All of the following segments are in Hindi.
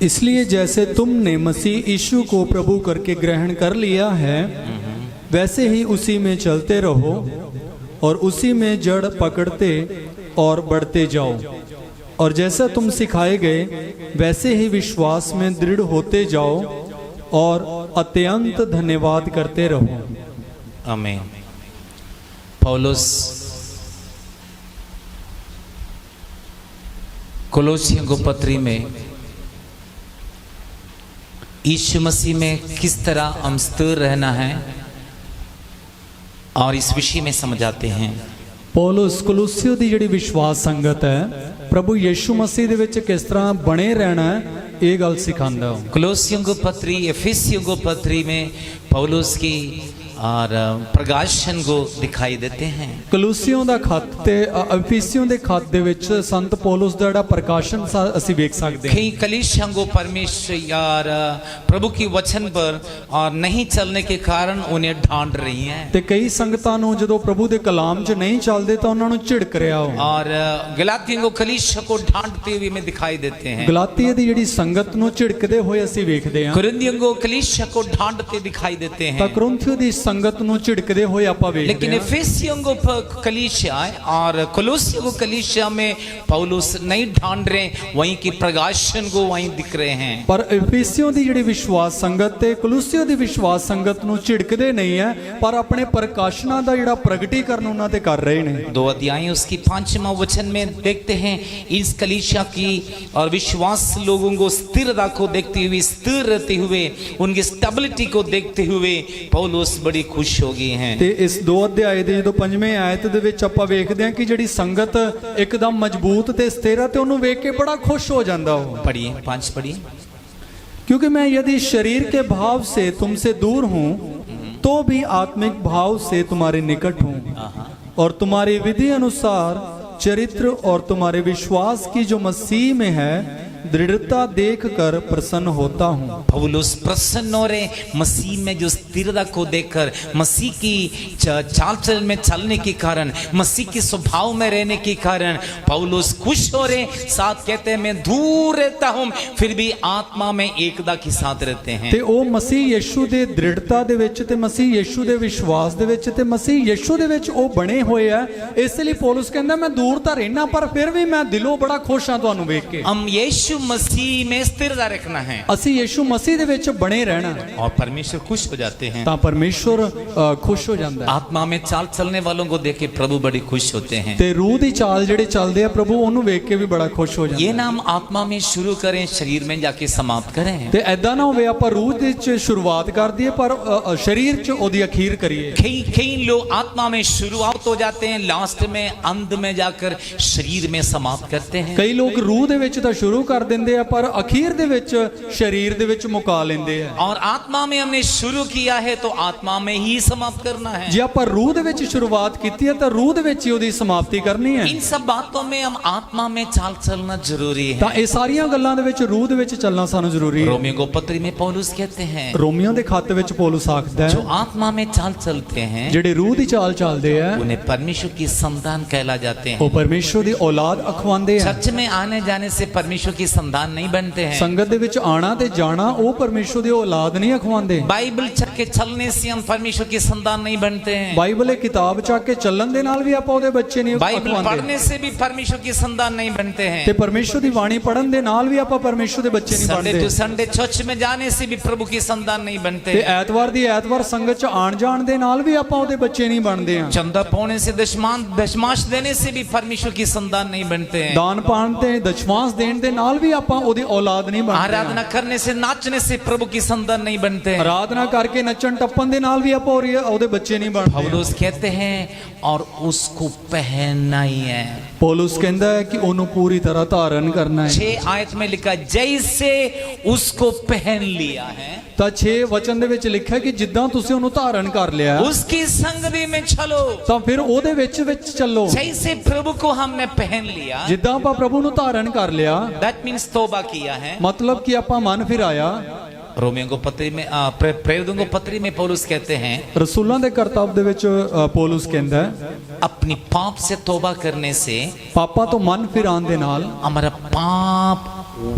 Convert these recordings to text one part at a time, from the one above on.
इसलिए जैसे तुमने मसीह यीशु को प्रभु करके ग्रहण कर लिया है, वैसे ही उसी में चलते रहो और उसी में जड़ पकड़ते और बढ़ते जाओ। और जैसा तुम सिखाए गए वैसे ही विश्वास में दृढ़ होते जाओ और अत्यंत धन्यवाद करते रहो। आमीन। पौलुस कोलोसियों को पत्री में यीशु मसीह में किस तरह हम स्थिर रहना है और इस विषय में समझाते हैं। पौलुस कोलोसियों दी जिहड़ी विश्वास संगत है, प्रभु यीशु मसीह दे विच किस तरह बने रहना है, ये गल सिखांदा है। कोलोसियों को पत्री, एफेसियों को पत्री में पौलुस की और प्रकाशन को दिखाई देते हैं। कलूसियों दा खत ते एफिसियों दे खत दे विच संत पौलुस दा जिहड़ा प्रकाशन असीं वेख सकदे हां। कई कलीसियां को परमेश्वर यार प्रभु की वचन पर और नहीं चलने के कारण उन्हें ढांढ रही हैं। ते कई संगतां नूं जदों प्रभु दे कलाम च नहीं चलदे तां उन्हां नूं झिड़क रिहा हो। और गलातियों को कलीसिया को ढांढते हुए में दिखाई देते हैं। गलातिया दी जिहड़ी संगत नूं झिड़कदे होए असीं वेखदे हां। कुरिन्थियों को कलीसिया को ढांढते दिखाई देते हैं। तां कुरिन्थियों दी संगत नूं झिड़कदे होए आपां वेखदे हां। लेकिन एफेसियों को कलीसिया और कोलोसियों को कलीसिया में पौलुस नहीं ढांढ रहे, वहीं की प्रकाशन को वहीं दिख रहे हैं। पर एफिसियों दी जिहड़ी विश्वास संगत ते कोलोसियों दी विश्वास संगत नूं झिड़कदे नहीं है, पर अपने प्रकाशना दा जिहड़ा प्रगटीकरण उन्हां ते कर रहे ने। 2 अध्याय उसकी 5वां वचन में देखते हैं इस कलीसिया की और विश्वास लोगों को स्थिरता को देखते हुए, स्थिर रहते हुए, उनकी स्टेबिलिटी को देखते हुए पौलुस बड़ी खुश हो गए हैं। ते इस 2 अध्याय दे जो 5वें आयत दे विच आपां वेखदे हां कि जिहड़ी संगत एकदम मजबूत ते स्थिर है ते ओनू वेख के बड़ा खुश हो जांदा हो। पढ़िए 5 पढ़िए। क्योंकि मैं यदि शरीर के भाव से तुमसे दूर हूं तो भी आत्मिक भाव से तुम्हारे निकट हूं और तुम्हारी विधि अनुसार चरित्र और तुम्हारे विश्वास की जो मसीह में है दृढ़ता देखकर प्रसन्न होता हूं। पौलुस प्रसन्न हो रहे मसीह में जो स्थिरता को देखकर, मसीह की चाल चलन में चलने के कारण, मसीह के स्वभाव में रहने के कारण पौलुस खुश हो रहे। साथ कहते हैं मैं दूर रहता हूं फिर भी आत्मा में एकता के साथ रहते हैं। ते ओ मसीह यीशु दे दृढ़ता दे विच ते मसीह यीशु दे विश्वास दे विच ते मसीह यीशु दे विच ओ बने होए आ। इसलिए पौलुस कहंदा मैं दूर तां रहना पर फिर भी मैं दिलों बड़ा खुश हां तुहानू वेख के। हम यीशु मसीह में स्थिरता रखना है, असी यीशु मसीह दे विच बने रहना और परमेश्वर खुश हो जाते हैं। तां परमेश्वर खुश हो जांदा है। आत्मा में चाल चलने वालों को देख के प्रभु बड़ी खुश होते हैं। ते रूह दी चाल जेड़े चलदे आ प्रभु ओनू वेख के भी बड़ा खुश हो जांदा है। ये नाम आत्मा में शुरू करें, शरीर में जाके समाप्त करें। ते ऐदा ना होवे आपां रूह दे च शुरुआत कर दीए पर शरीर च ओदी अखीर करिए। कई लोग आत्मा में शुरुआत हो जाते हैं, लास्ट में अंत में जाकर शरीर में समाप्त करते हैं। कई लोग रूह दे विच तां शुरू कर दिंदे आ पर अखीर दे विच शरीर दे विच मुका लेंदे आ। और आत्मा में हमने शुरू किया है तो आत्मा में ही समाप्त करना है। जे आपां रूह दे विच शुरुआत कीती है तां रूह दे विच ही ओदी समाप्ति करनी है। इन सब बातों में हम आत्मा में चाल चलना जरूरी है। तां इह सारियां गल्लां दे विच रूह दे विच चलना सानू जरूरी है। रोमियो को पत्री में पौलुस कहते हैं, रोमियो दे खत विच पौलुस आखदा है जो आत्मा में चाल चलते हैं, जेड़े रूह दी चाल चलदे आ उन्हें परमेश्वर की संतान कहला जाते हैं। ओ परमेश्वर दी औलाद अखवांदे आ। चर्च में आने जाने से परमेश्वर की संतान नहीं बनते हैं। संगत दे विच आना ते जाना ओ परमेश्वर दी औलाद नहीं अखवांदे। बाइबल चक के चलने से हम परमेश्वर की संतान नहीं बनते हैं। बाइबल किताब चक के चलन दे नाल भी आपां ओदे बच्चे नहीं बाइबल अखवांदे। पढ़ने से भी परमेश्वर की संतान नहीं बनते हैं। ते परमेश्वर दी वाणी पढ़न दे नाल भी आपां परमेश्वर दे बच्चे नहीं संडे बनदे। टू संडे चर्च में जाने से भी प्रभु की संतान नहीं बनते। ते ऐतवार दी ऐतवार संगत च आण जाण दे नाल भी आपां ओदे बच्चे नहीं बनदे आ। चंदा पाने से दशमांश देने से भी परमेश्वर की संतान नहीं बनते हैं। दान पाण ते दशमांश देण दे नाल भी आपां ओदी औलाद नहीं बनदे। आराधना करने से, नाचने से प्रभु की संतान नहीं बनते हैं। आराधना करके नचन टप्पन दे नाल भी आपां ओदे बच्चे नहीं बनदे। पौलुस कहते हैं और उसको पहनना ही है। पौलुस कहता है कि ओनू पूरी तरह धारण करना है। 6 आयत में लिखा जैसे उसको पहन लिया है, तो 6 वचन दे विच लिखा कि जिद्दां तुसीं ओनू धारण कर लिया उसकी संगति में चलो, तो फिर ओदे विच चलो। जैसे प्रभु को हमने पहन लिया, जिद्दां आपां प्रभु नू धारण कर लिया, दैट मीन्स तौबा किया है, मतलब कि आपां मन फिराया, रोमियों को पत्री में प्रेरितों को पत्री में पौलुस कहते हैं ਰਸੂਲਾਂ ਦੇ ਕਰਤੱਵ ਦੇ ਵਿੱਚ ਪੌਲੁਸ ਕਹਿੰਦਾ ਹੈ, अपनी पाप से तौबा करने से ਪਾਪਾਂ ਤੋਂ ਮਨ ਫਿਰਾਉਣ ਦੇ ਨਾਲ हमारा पाप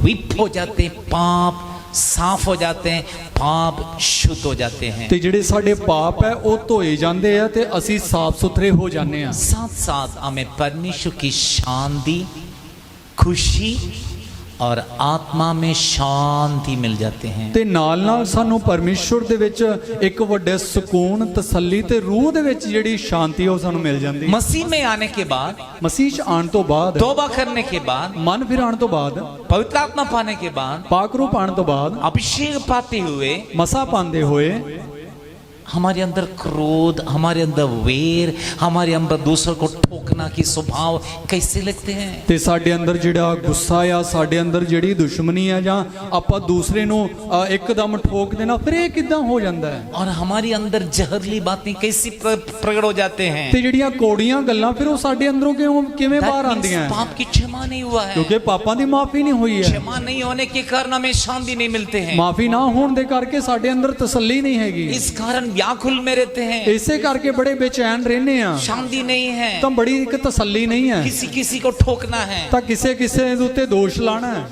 विप हो जाते हैं, पाप साफ हो जाते हैं, पाप शुद्ध हो जाते हैं। ਤੇ ਜਿਹੜੇ ਸਾਡੇ ਪਾਪ ਹੈ ਉਹ ਧੋਏ ਜਾਂਦੇ ਆ ਤੇ ਅਸੀਂ ਸਾਫ਼ ਸੁਥਰੇ ਹੋ ਜਾਂਦੇ ਆ। साथ साथ हमें परमेश्वर की शांति, खुशी और आत्मा में शांति मिल जाते हैं। ਤੇ ਨਾਲ ਨਾਲ ਸਾਨੂੰ ਪਰਮੇਸ਼ਵਰ ਦੇ ਵਿੱਚ ਇੱਕ ਵੱਡੇ ਸਕੂਨ, ਤਸੱਲੀ ਤੇ ਰੂਹ ਦੇ ਵਿੱਚ ਜਿਹੜੀ ਸ਼ਾਂਤੀ ਉਹ ਸਾਨੂੰ ਮਿਲ ਜਾਂਦੀ। मसीह में आने के बाद, ਮਸੀਹ 'ਚ ਆਉਣ ਤੋਂ ਬਾਅਦ, तौबा करने के बाद, ਮਨ ਫਿਰਾਉਣ ਤੋਂ ਬਾਅਦ, पवित्र आत्मा पाने के बाद, ਪਾਕ ਰੂਪ ਆਉਣ ਤੋਂ ਬਾਅਦ, अभिषेक पाते हुए ਮਸਾ ਪਾਉਂਦੇ ਹੋਏ हमारे अंदर क्रोध, हमारे अंदर वेर, हमारे अंदर दूसरों को ठोकना की स्वभाव कैसे लगते हैं। ਤੇ ਸਾਡੇ ਅੰਦਰ ਜਿਹੜਾ ਗੁੱਸਾ ਆ, ਸਾਡੇ ਅੰਦਰ ਜਿਹੜੀ ਦੁਸ਼ਮਣੀ ਆ ਜਾਂ ਆਪਾਂ ਦੂਸਰੇ ਨੂੰ ਇੱਕਦਮ ਠੋਕ ਦੇਣਾ, ਫਿਰ ਇਹ ਕਿਦਾਂ ਹੋ ਜਾਂਦਾ ਹੈ। और हमारे अंदर जहरीली बातें कैसी प्रकट हो जाते हैं। ਤੇ ਜਿਹੜੀਆਂ ਕੋੜੀਆਂ ਗੱਲਾਂ ਫਿਰ ਉਹ ਸਾਡੇ ਅੰਦਰੋਂ ਕਿਵੇਂ That ਬਾਹਰ means ਆਉਂਦੀਆਂ, पाप की क्षमा नहीं हुआ है। ਕਿਉਂਕਿ ਪਾਪਾਂ ਦੀ ਮਾਫੀ ਨਹੀਂ ਹੋਈ ਹੈ। क्षमा नहीं होने के कारण हमें शांति नहीं मिलते हैं। ਮਾਫੀ ਨਾ ਹੋਣ ਦੇ ਕਰਕੇ ਸਾਡੇ ਅੰਦਰ ਤਸੱਲੀ ਨਹੀਂ ਹੈਗੀ। इस कारण व्याकुल में रहते हैं, ਇਸੇ ਕਰਕੇ ਬੜੇ ਬੇਚੈਨ ਰਹਿੰਦੇ ਆ, शांति नहीं है, ਤਾਂ ਬੜੀ ਇੱਕ ਤਸੱਲੀ ਨਹੀਂ ਹੈ, किसी किसी को ठोकना है। ਤਾਂ ਕਿਸੇ ਦੇ ਉੱਤੇ ਦੋਸ਼ ਲਾਣਾ ਹੈ।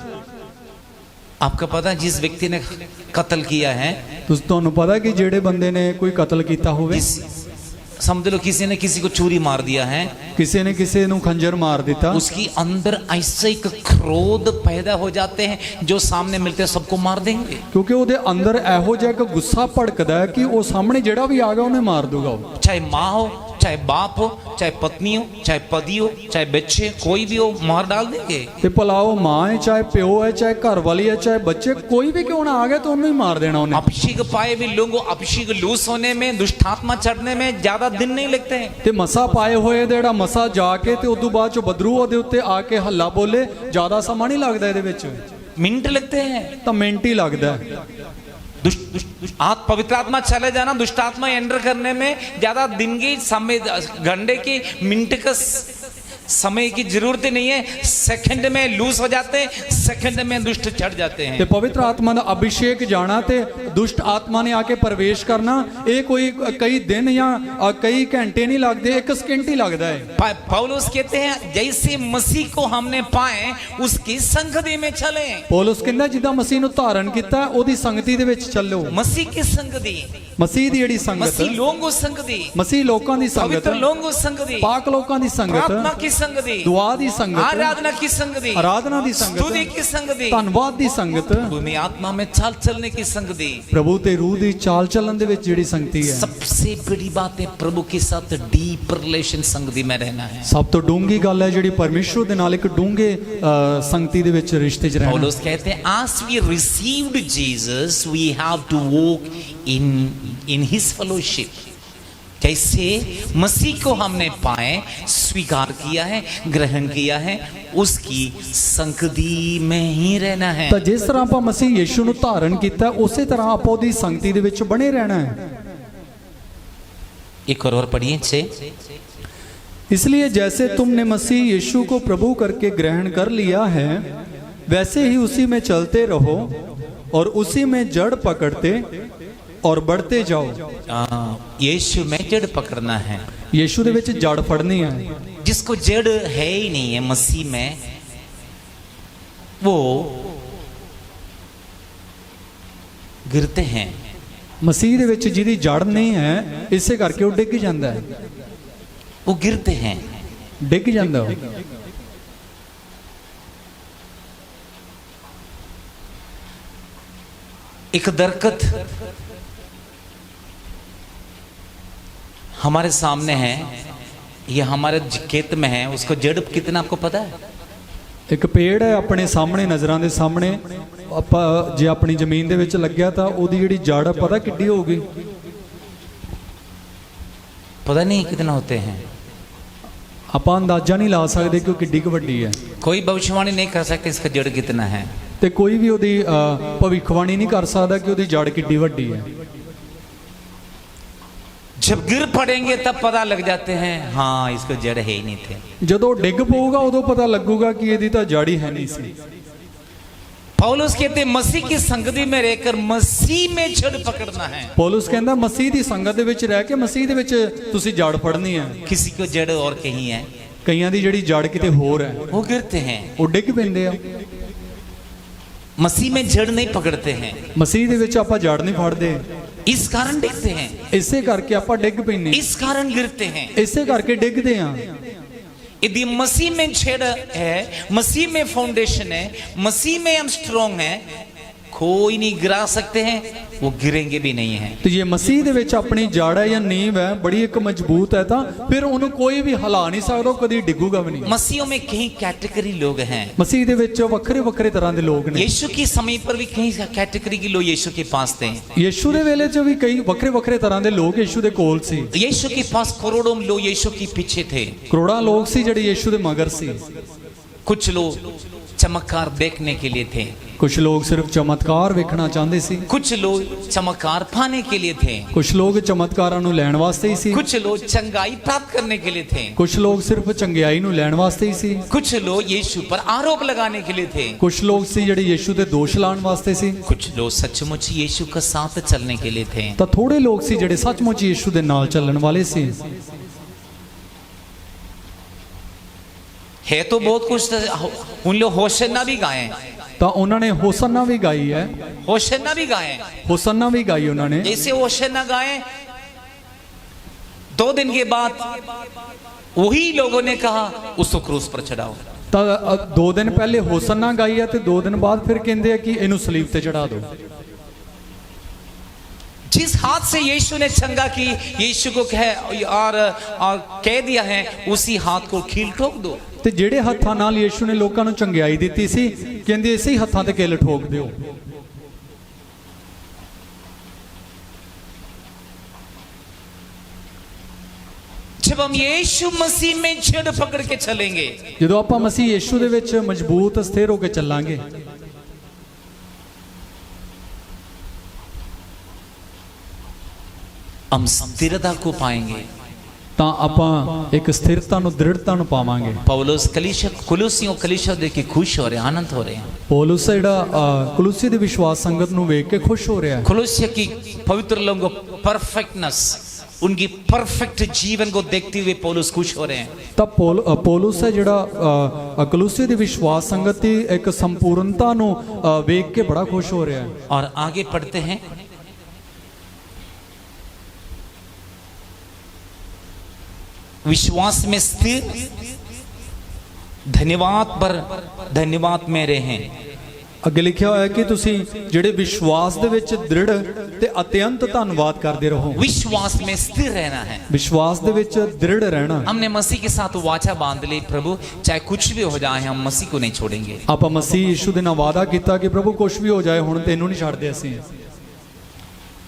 आपको पता है जिस व्यक्ति ने कत्ल किया है, ਤੁਹਾਨੂੰ ਪਤਾ ਕਿ ਜਿਹੜੇ ਬੰਦੇ ਨੇ ਕੋਈ ਕਤਲ ਕੀਤਾ ਹੋਵੇ, समझ लो किसी ने किसी को छुरी मार दिया है, ਕਿਸੇ ਨੇ ਕਿਸੇ ਨੂੰ ਖੰਜਰ ਮਾਰ ਦਿੱਤਾ, उसकी अंदर ऐसे एक क्रोध पैदा हो जाते हैं जो सामने मिलते हैं सबको मार देंगे। ਕਿਉਂਕਿ ਉਹਦੇ ਅੰਦਰ ਇਹੋ ਜਿਹਾ ਇੱਕ ਗੁੱਸਾ ਭੜਕਦਾ ਹੈ ਕਿ ਉਹ ਸਾਹਮਣੇ ਜਿਹੜਾ ਵੀ ਆ ਗਿਆ ਉਹਨੇ ਮਾਰ ਦੂਗਾ ਉਹ। चाहे माँ हो, चाहे बाप हो, चाहे पत्नी हो, चाहे पति हो, चाहे बच्चे, कोई भी हो, मार डाल देंगे। ਤੇ ਭਲਾ ਉਹ ਮਾਂ ਹੈ, ਚਾਹੇ ਪਿਓ ਹੈ, ਚਾਹੇ ਘਰ ਵਾਲੀ ਹੈ, ਚਾਹੇ ਬੱਚੇ, ਕੋਈ ਵੀ ਕਿਉਂ ਨਾ ਆ ਗਿਆ ਤਾਂ ਉਹਨੂੰ ਹੀ ਮਾਰ ਦੇਣਾ ਉਹਨੇ। अभिषेक पाए हुए लोगों को अभिषेक लूस होने में, दुष्टात्मा चढ़ने में ज्यादा दिन नहीं लगते हैं। ਤੇ ਮਸਾ ਪਾਏ ਹੋਏ ਦਾ ਜਿਹੜਾ ਮਸਾ ਜਾ ਕੇ ਤੇ ਉਦੋਂ ਬਾਅਦ ਚ ਬਦਰੂ ਉਹਦੇ ਉੱਤੇ ਆ ਕੇ ਹੱਲਾ ਬੋਲੇ, ਜ਼ਿਆਦਾ ਸਮਾਂ ਨਹੀਂ ਲੱਗਦਾ ਇਹਦੇ ਵਿੱਚ, मिनट लगते हैं। ਤਾਂ ਮਿੰਟ ਹੀ ਲੱਗਦਾ ਹੈ। आप पवित्र आत्मा चले जाना, दुष्ट आत्मा एंटर करने में ज्यादा दिन की समय, घंटे की, मिनट का समय की जरूरत नहीं है। सेकंड में लूज हो जाते हैं, सेकंड में दुष्ट चढ़ जाते हैं। ਤੇ ਪਵਿੱਤਰ ਆਤਮਾ ਦਾ ਅਭਿਸ਼ੇਕ ਜਾਣਾ ਤੇ ਦੁਸ਼ਟ ਆਤਮਾ ਨੇ ਆ ਕੇ ਪ੍ਰਵੇਸ਼ ਕਰਨਾ, ਇਹ ਕੋਈ ਕਈ ਦਿਨ ਜਾਂ ਕਈ ਘੰਟੇ ਨਹੀਂ ਲੱਗਦੇ, ਇੱਕ ਸਕਿੰਟ ਹੀ ਲੱਗਦਾ ਹੈ। पौलुस कहते हैं जैसे मसीह को हमने पाए उसकी संगति में चले। ਪੌਲੁਸ ਕਹਿੰਦਾ ਜਿੱਦਾਂ ਮਸੀਹ ਨੂੰ ਧਾਰਨ ਕੀਤਾ ਉਹਦੀ ਸੰਗਤੀ ਦੇ ਵਿੱਚ ਚੱਲੋ। मसीह की संगति, ਮਸੀਹ ਦੀ ਜਿਹੜੀ ਸੰਗਤ, मसीह लोगों को संगति, ਮਸੀਹ ਲੋਕਾਂ ਦੀ ਸੰਗਤ, पवित्र लोगों को संगति, ਪਾਕ ਲੋਕਾਂ ਦੀ ਸੰਗਤ, प्रार्थना की संगति, ਦੁਆ ਦੀ ਸੰਗत, आराधना की संगति, ਆਰਾਧਨਾ ਦੀ स्तुति ਸੰਗਤ, की संगति, ਧੰਨਵਾਦ ਦੀ ਸੰਗਤ, भूमि आत्मा में चाल चलने की संगति। ਪ੍ਰਭੂ ਤੇ ਰੂਹ ਦੀ ਚਾਲ ਚੱਲਣ ਦੇ ਵਿੱਚ ਜਿਹੜੀ ਸੰਗਤੀ ਹੈ। सबसे बड़ी बात है प्रभु के साथ डीप रिलेशन संगति में रहना है। ਸਭ ਤੋਂ ਡੂੰਘੀ ਗੱਲ ਹੈ ਜਿਹੜੀ ਪਰਮੇਸ਼ਵਰ ਦੇ ਨਾਲ ਇੱਕ ਡੂੰਘੇ ਸੰਗਤੀ ਦੇ ਵਿੱਚ ਰਿਸ਼ਤੇ 'ਚ ਰਹਿਣਾ। पौलुस कहते हैं as we received Jesus we have to walk in his fellowship। जैसे मसीह को हमने पाए, स्वीकार किया है, ग्रहण किया है, उसकी संगति में ही रहना है। ਤਾਂ ਜਿਸ ਤਰ੍ਹਾਂ ਆਪਾਂ ਮਸੀਹ ਯੀਸ਼ੂ ਨੂੰ ਧਾਰਨ ਕੀਤਾ ਉਸੇ ਤਰ੍ਹਾਂ ਆਪਾਂ ਉਹਦੀ ਸੰਗਤੀ ਦੇ ਵਿੱਚ ਬਣੇ ਰਹਿਣਾ ਹੈ। एक और पढ़िए 6। इसलिए जैसे तुमने मसीह यीशु को प्रभु करके ग्रहण कर लिया है वैसे ही उसी में चलते रहो और उसी में जड़ पकड़ते और बढ़ते जाओ। यीशु में जड़ पकड़ना है। यीशु दे विच जड़ फड़नी है। जिसको जड़ है ही नहीं है मसीह में, वो गिरते हैं। मसीह दे विच जिहदी जड़ नहीं है इसे करके वो डिग जाता है, वो गिरते हैं, डिग जाता है। एक दरखत हमारे सामने है, ये हमारे खेत में है, उसको जड़ कितना आपको पता है? एक पेड़ है अपने सामने, नज़रां दे सामने, ਆਪਾਂ ਜੇ ਆਪਣੀ ਜ਼ਮੀਨ ਦੇ ਵਿੱਚ ਲੱਗਿਆ ਤਾਂ ਉਹਦੀ ਜਿਹੜੀ ਜੜ ਪਤਾ ਕਿੱਡੀ ਹੋਊਗੀ? पता नहीं कितना होते हैं, ਆਪਾਂ ਅੰਦਾਜ਼ਾ ਨਹੀਂ ਲਾ ਸਕਦੇ ਕਿ ਉਹ ਕਿੱਡੀ ਕੁ ਵੱਡੀ ਹੈ। कोई भविष्यवाणी नहीं कर सकते इसका जड़ कितना है। ਤੇ ਕੋਈ ਵੀ ਉਹਦੀ ਭਵਿੱਖਬਾਣੀ ਨਹੀਂ ਕਰ ਸਕਦਾ ਕਿ ਉਹਦੀ ਜੜ ਕਿੱਡੀ ਵੱਡੀ ਹੈ। जब गिर पड़ेंगे तब पता लग जाते हैं, हाँ इसको जड़ है ही नहीं थे। ਜਦੋਂ ਡਿੱਗ ਪਊਗਾ ਉਦੋਂ ਪਤਾ ਲੱਗੂਗਾ ਕਿ ਇਹਦੀ ਤਾਂ ਜੜ ਹੀ ਹੈ ਨਹੀਂ ਸੀ। पौलुस कहते हैं मसीह की संगति में रहकर मसीह में जड़ पकड़ना है। ਪੌਲੁਸ ਕਹਿੰਦਾ ਮਸੀਹ ਦੀ ਸੰਗਤ ਦੇ ਵਿੱਚ ਰਹਿ ਕੇ ਮਸੀਹ ਦੇ ਵਿੱਚ ਤੁਸੀਂ ਜੜ ਫੜਨੀ ਹੈ। किसी को जड़ और कहीं है, ਕਈਆਂ ਦੀ ਜਿਹੜੀ ਜੜ ਕਿਤੇ ਹੋਰ ਹੈ, वो गिरते हैं, ਉਹ ਡਿੱਗ ਪੈਂਦੇ ਆ। मसीह में जड़ नहीं पकड़ते हैं, ਮਸੀਹ ਦੇ ਵਿੱਚ ਆਪਾਂ ਜੜ ਨਹੀਂ ਫੜਦੇ, इस कारण डिगते हैं, ਇਸੇ ਕਰਕੇ ਆਪਾਂ ਡਿੱਗ ਪੈਂਦੇ, इस कारण गिरते हैं। ਇਸੇ ਕਰਕੇ ਡਿੱਗਦੇ ਆ। यदि मसीह में जड़ है, मसीह में फाउंडेशन है, मसीह में हम स्ट्रॉन्ग है, कोई नहीं गिरा सकते हैं, वो गिरेंगे भी नहीं है। ਤੇ ਜੇ ਮਸੀਹ ਦੇ ਵਿੱਚ ਆਪਣੀ ਜੜ ਹੈ ਜਾਂ ਨੀਂਵ ਹੈ ਬੜੀ ਇੱਕ ਮਜ਼ਬੂਤ ਹੈ ਤਾਂ ਫਿਰ ਉਹਨੂੰ ਕੋਈ ਵੀ ਹਿਲਾ ਨਹੀਂ ਸਕਦਾ, ਉਹ ਕਦੀ ਡਿੱਗੂਗਾ ਵੀ ਨਹੀਂ। मसीहों में कई कैटेगरी लोग हैं, ਮਸੀਹ ਦੇ ਵਿੱਚ ਵੱਖਰੇ ਵੱਖਰੇ ਤਰ੍ਹਾਂ ਦੇ ਲੋਕ ਨੇ। यीशु के समय पर भी कई कैटेगरी के लोग यीशु के पास थे। ਯੀਸ਼ੂ ਦੇ ਵੇਲੇ 'ਚ ਵੀ ਕਈ ਵੱਖਰੇ ਵੱਖਰੇ ਤਰ੍ਹਾਂ ਦੇ ਲੋਕ ਯੀਸ਼ੂ ਦੇ ਕੋਲ ਸੀ। यीशु के पास करोड़ों लोग यीशु के पीछे थे। ਕਰੋੜਾਂ ਲੋਕ ਸੀ ਜਿਹੜੇ ਯੀਸ਼ੂ ਦੇ ਮਗਰ ਸੀ। कुछ लोग चमत्कार देखने के लिए थे, ਕੁਝ ਲੋਕ ਸਿਰਫ ਚਮਤਕਾਰ ਵੇਖਣਾ ਚਾਹੁੰਦੇ ਸੀ, कुछ लोग चमत्कार पाने के लिए थे, ਕੁਝ ਲੋਕ ਚਮਤਕਾਰਾਂ ਨੂੰ ਲੈਣ ਵਾਸਤੇ ਹੀ ਸੀ, कुछ लोग चंगाई प्राप्त करने के लिए थे, ਕੁਝ ਲੋਕ ਸਿਰਫ ਚੰਗਿਆਈ ਨੂੰ ਲੈਣ ਵਾਸਤੇ ਹੀ ਸੀ, कुछ लोग यीशु पर आरोप लगाने के लिए थे, ਕੁਝ ਲੋਕ ਸੀ ਜਿਹੜੇ ਯੀਸ਼ੂ ਤੇ ਦੋਸ਼ ਲਾਉਣ ਵਾਸਤੇ ਸੀ, कुछ लोग सचमुच यीशु का साथ चलने के लिए थे। ਤਾਂ ਥੋੜੇ ਲੋਕ ਸੀ ਜਿਹੜੇ ਸੱਚਮੁੱਚ ਯੀਸ਼ੂ ਦੇ ਨਾਲ ਚੱਲਣ ਵਾਲੇ ਸੀ। है तो बहुत कुछ, उन लोग होशन्ना भी गाए, ਤਾਂ ਉਹਨਾਂ ਨੇ ਹੋਸੰਨਾ ਵੀ ਗਾਈ ਹੈ, होशन्ना भी गाए। ਹੋਸੰਨਾ ਵੀ ਗਾਈ ਉਹਨਾਂ ਨੇ। जैसे होशन्ना गाए, 2 दिन के बाद वही लोगों ने कहा उसको क्रूस पर चढ़ाओ। ਤਾਂ 2 ਦਿਨ ਪਹਿਲੇ ਹੋਸੰਨਾ ਗਾਈ ਹੈ ਤੇ 2 ਦਿਨ ਬਾਅਦ ਫਿਰ ਕਹਿੰਦੇ ਆ ਕਿ ਇਹਨੂੰ ਸਲੀਬ ਤੇ ਚੜਾ ਦਿਓ। जिस हाथ से यीशु ने चंगा की, यीशु को कहे और कह दिया है, उसी हाथ को कील ठोक दो। ਤੇ ਜਿਹੜੇ ਹੱਥਾਂ ਨਾਲ ਯੀਸ਼ੂ ਨੇ ਲੋਕਾਂ ਨੂੰ ਚੰਗਿਆਈ ਦਿੱਤੀ ਸੀ ਕਹਿੰਦੇ ਇਸੇ ਹੀ ਹੱਥਾਂ ਤੇ ਕਿੱਲ ਠੋਕ ਦਿਓ। जब हम यीशु मसीह में जड़ पकड़ के चलेंगे, ਜਦੋਂ ਆਪਾਂ ਮਸੀਹ ਯੀਸ਼ੂ ਦੇ ਵਿੱਚ ਮਜ਼ਬੂਤ ਸਥਿਰ ਹੋ ਕੇ ਚੱਲਾਂਗੇ, हम स्थिरता को पाएंगे। ਤਾਂ ਆਪਾਂ ਇੱਕ ਸਥਿਰਤਾ ਨੂੰ ਦ੍ਰਿੜਤਾ ਨੂੰ ਪਾਵਾਂਗੇ। पौलुस कलीसिया देख के खुश हो रहे हैं, आनंद हो रहे हैं। ਪੌਲੁਸ ਜਿਹੜਾ ਕੁਲੂਸੀ ਦੀ ਵਿਸ਼ਵਾਸ संगत ਨੂੰ ਵੇਖ ਕੇ ਖੁਸ਼ ਹੋ ਰਿਹਾ ਹੈ। कुलुसिया की पवित्र लोगों को परफेक्टनेस, उनकी परफेक्ट जीवन को देखते हुए पौलुस खुश हो रहे हैं। ਤਾਂ ਪੌਲੁਸ ਹੈ ਜਿਹੜਾ ਕੁਲੂਸੀ ਦੀ ਵਿਸ਼ਵਾਸ संगत ਦੀ ਇੱਕ ਸੰਪੂਰਨਤਾ ਨੂੰ ਵੇਖ ਕੇ ਬੜਾ ਖੁਸ਼ ਹੋ ਰਿਹਾ ਹੈ। और आगे पढ़ते हैं, विश्वास में स्थिर, धन्यवाद पर धन्यवाद में रहें। ਅੱਗੇ ਲਿਖਿਆ ਹੋਇਆ ਕਿ ਤੁਸੀਂ ਜਿਹੜੇ ਵਿਸ਼ਵਾਸ ਦੇ ਵਿੱਚ ਦ੍ਰਿੜ ਤੇ ਅਤਿਅੰਤ ਧੰਨਵਾਦ ਕਰਦੇ ਰਹੋ। विश्वास में स्थिर रहना है। ਵਿਸ਼ਵਾਸ ਦੇ ਵਿੱਚ ਦ੍ਰਿੜ ਰਹਿਣਾ। हमने मसीह के साथ वाचा बांध ली, प्रभु चाहे कुछ भी हो जाए हम मसीह को नहीं छोड़ेंगे। ਆਪਾਂ ਮਸੀਹ ਯੀਸ਼ੂ ਦੇ ਨਾਲ ਵਾਅਦਾ ਕੀਤਾ ਕਿ ਪ੍ਰਭੂ ਕੁਝ ਵੀ ਹੋ ਜਾਏ ਹੁਣ ਤੈਨੂੰ ਨਹੀਂ ਛੱਡਦੇ ਅਸੀਂ।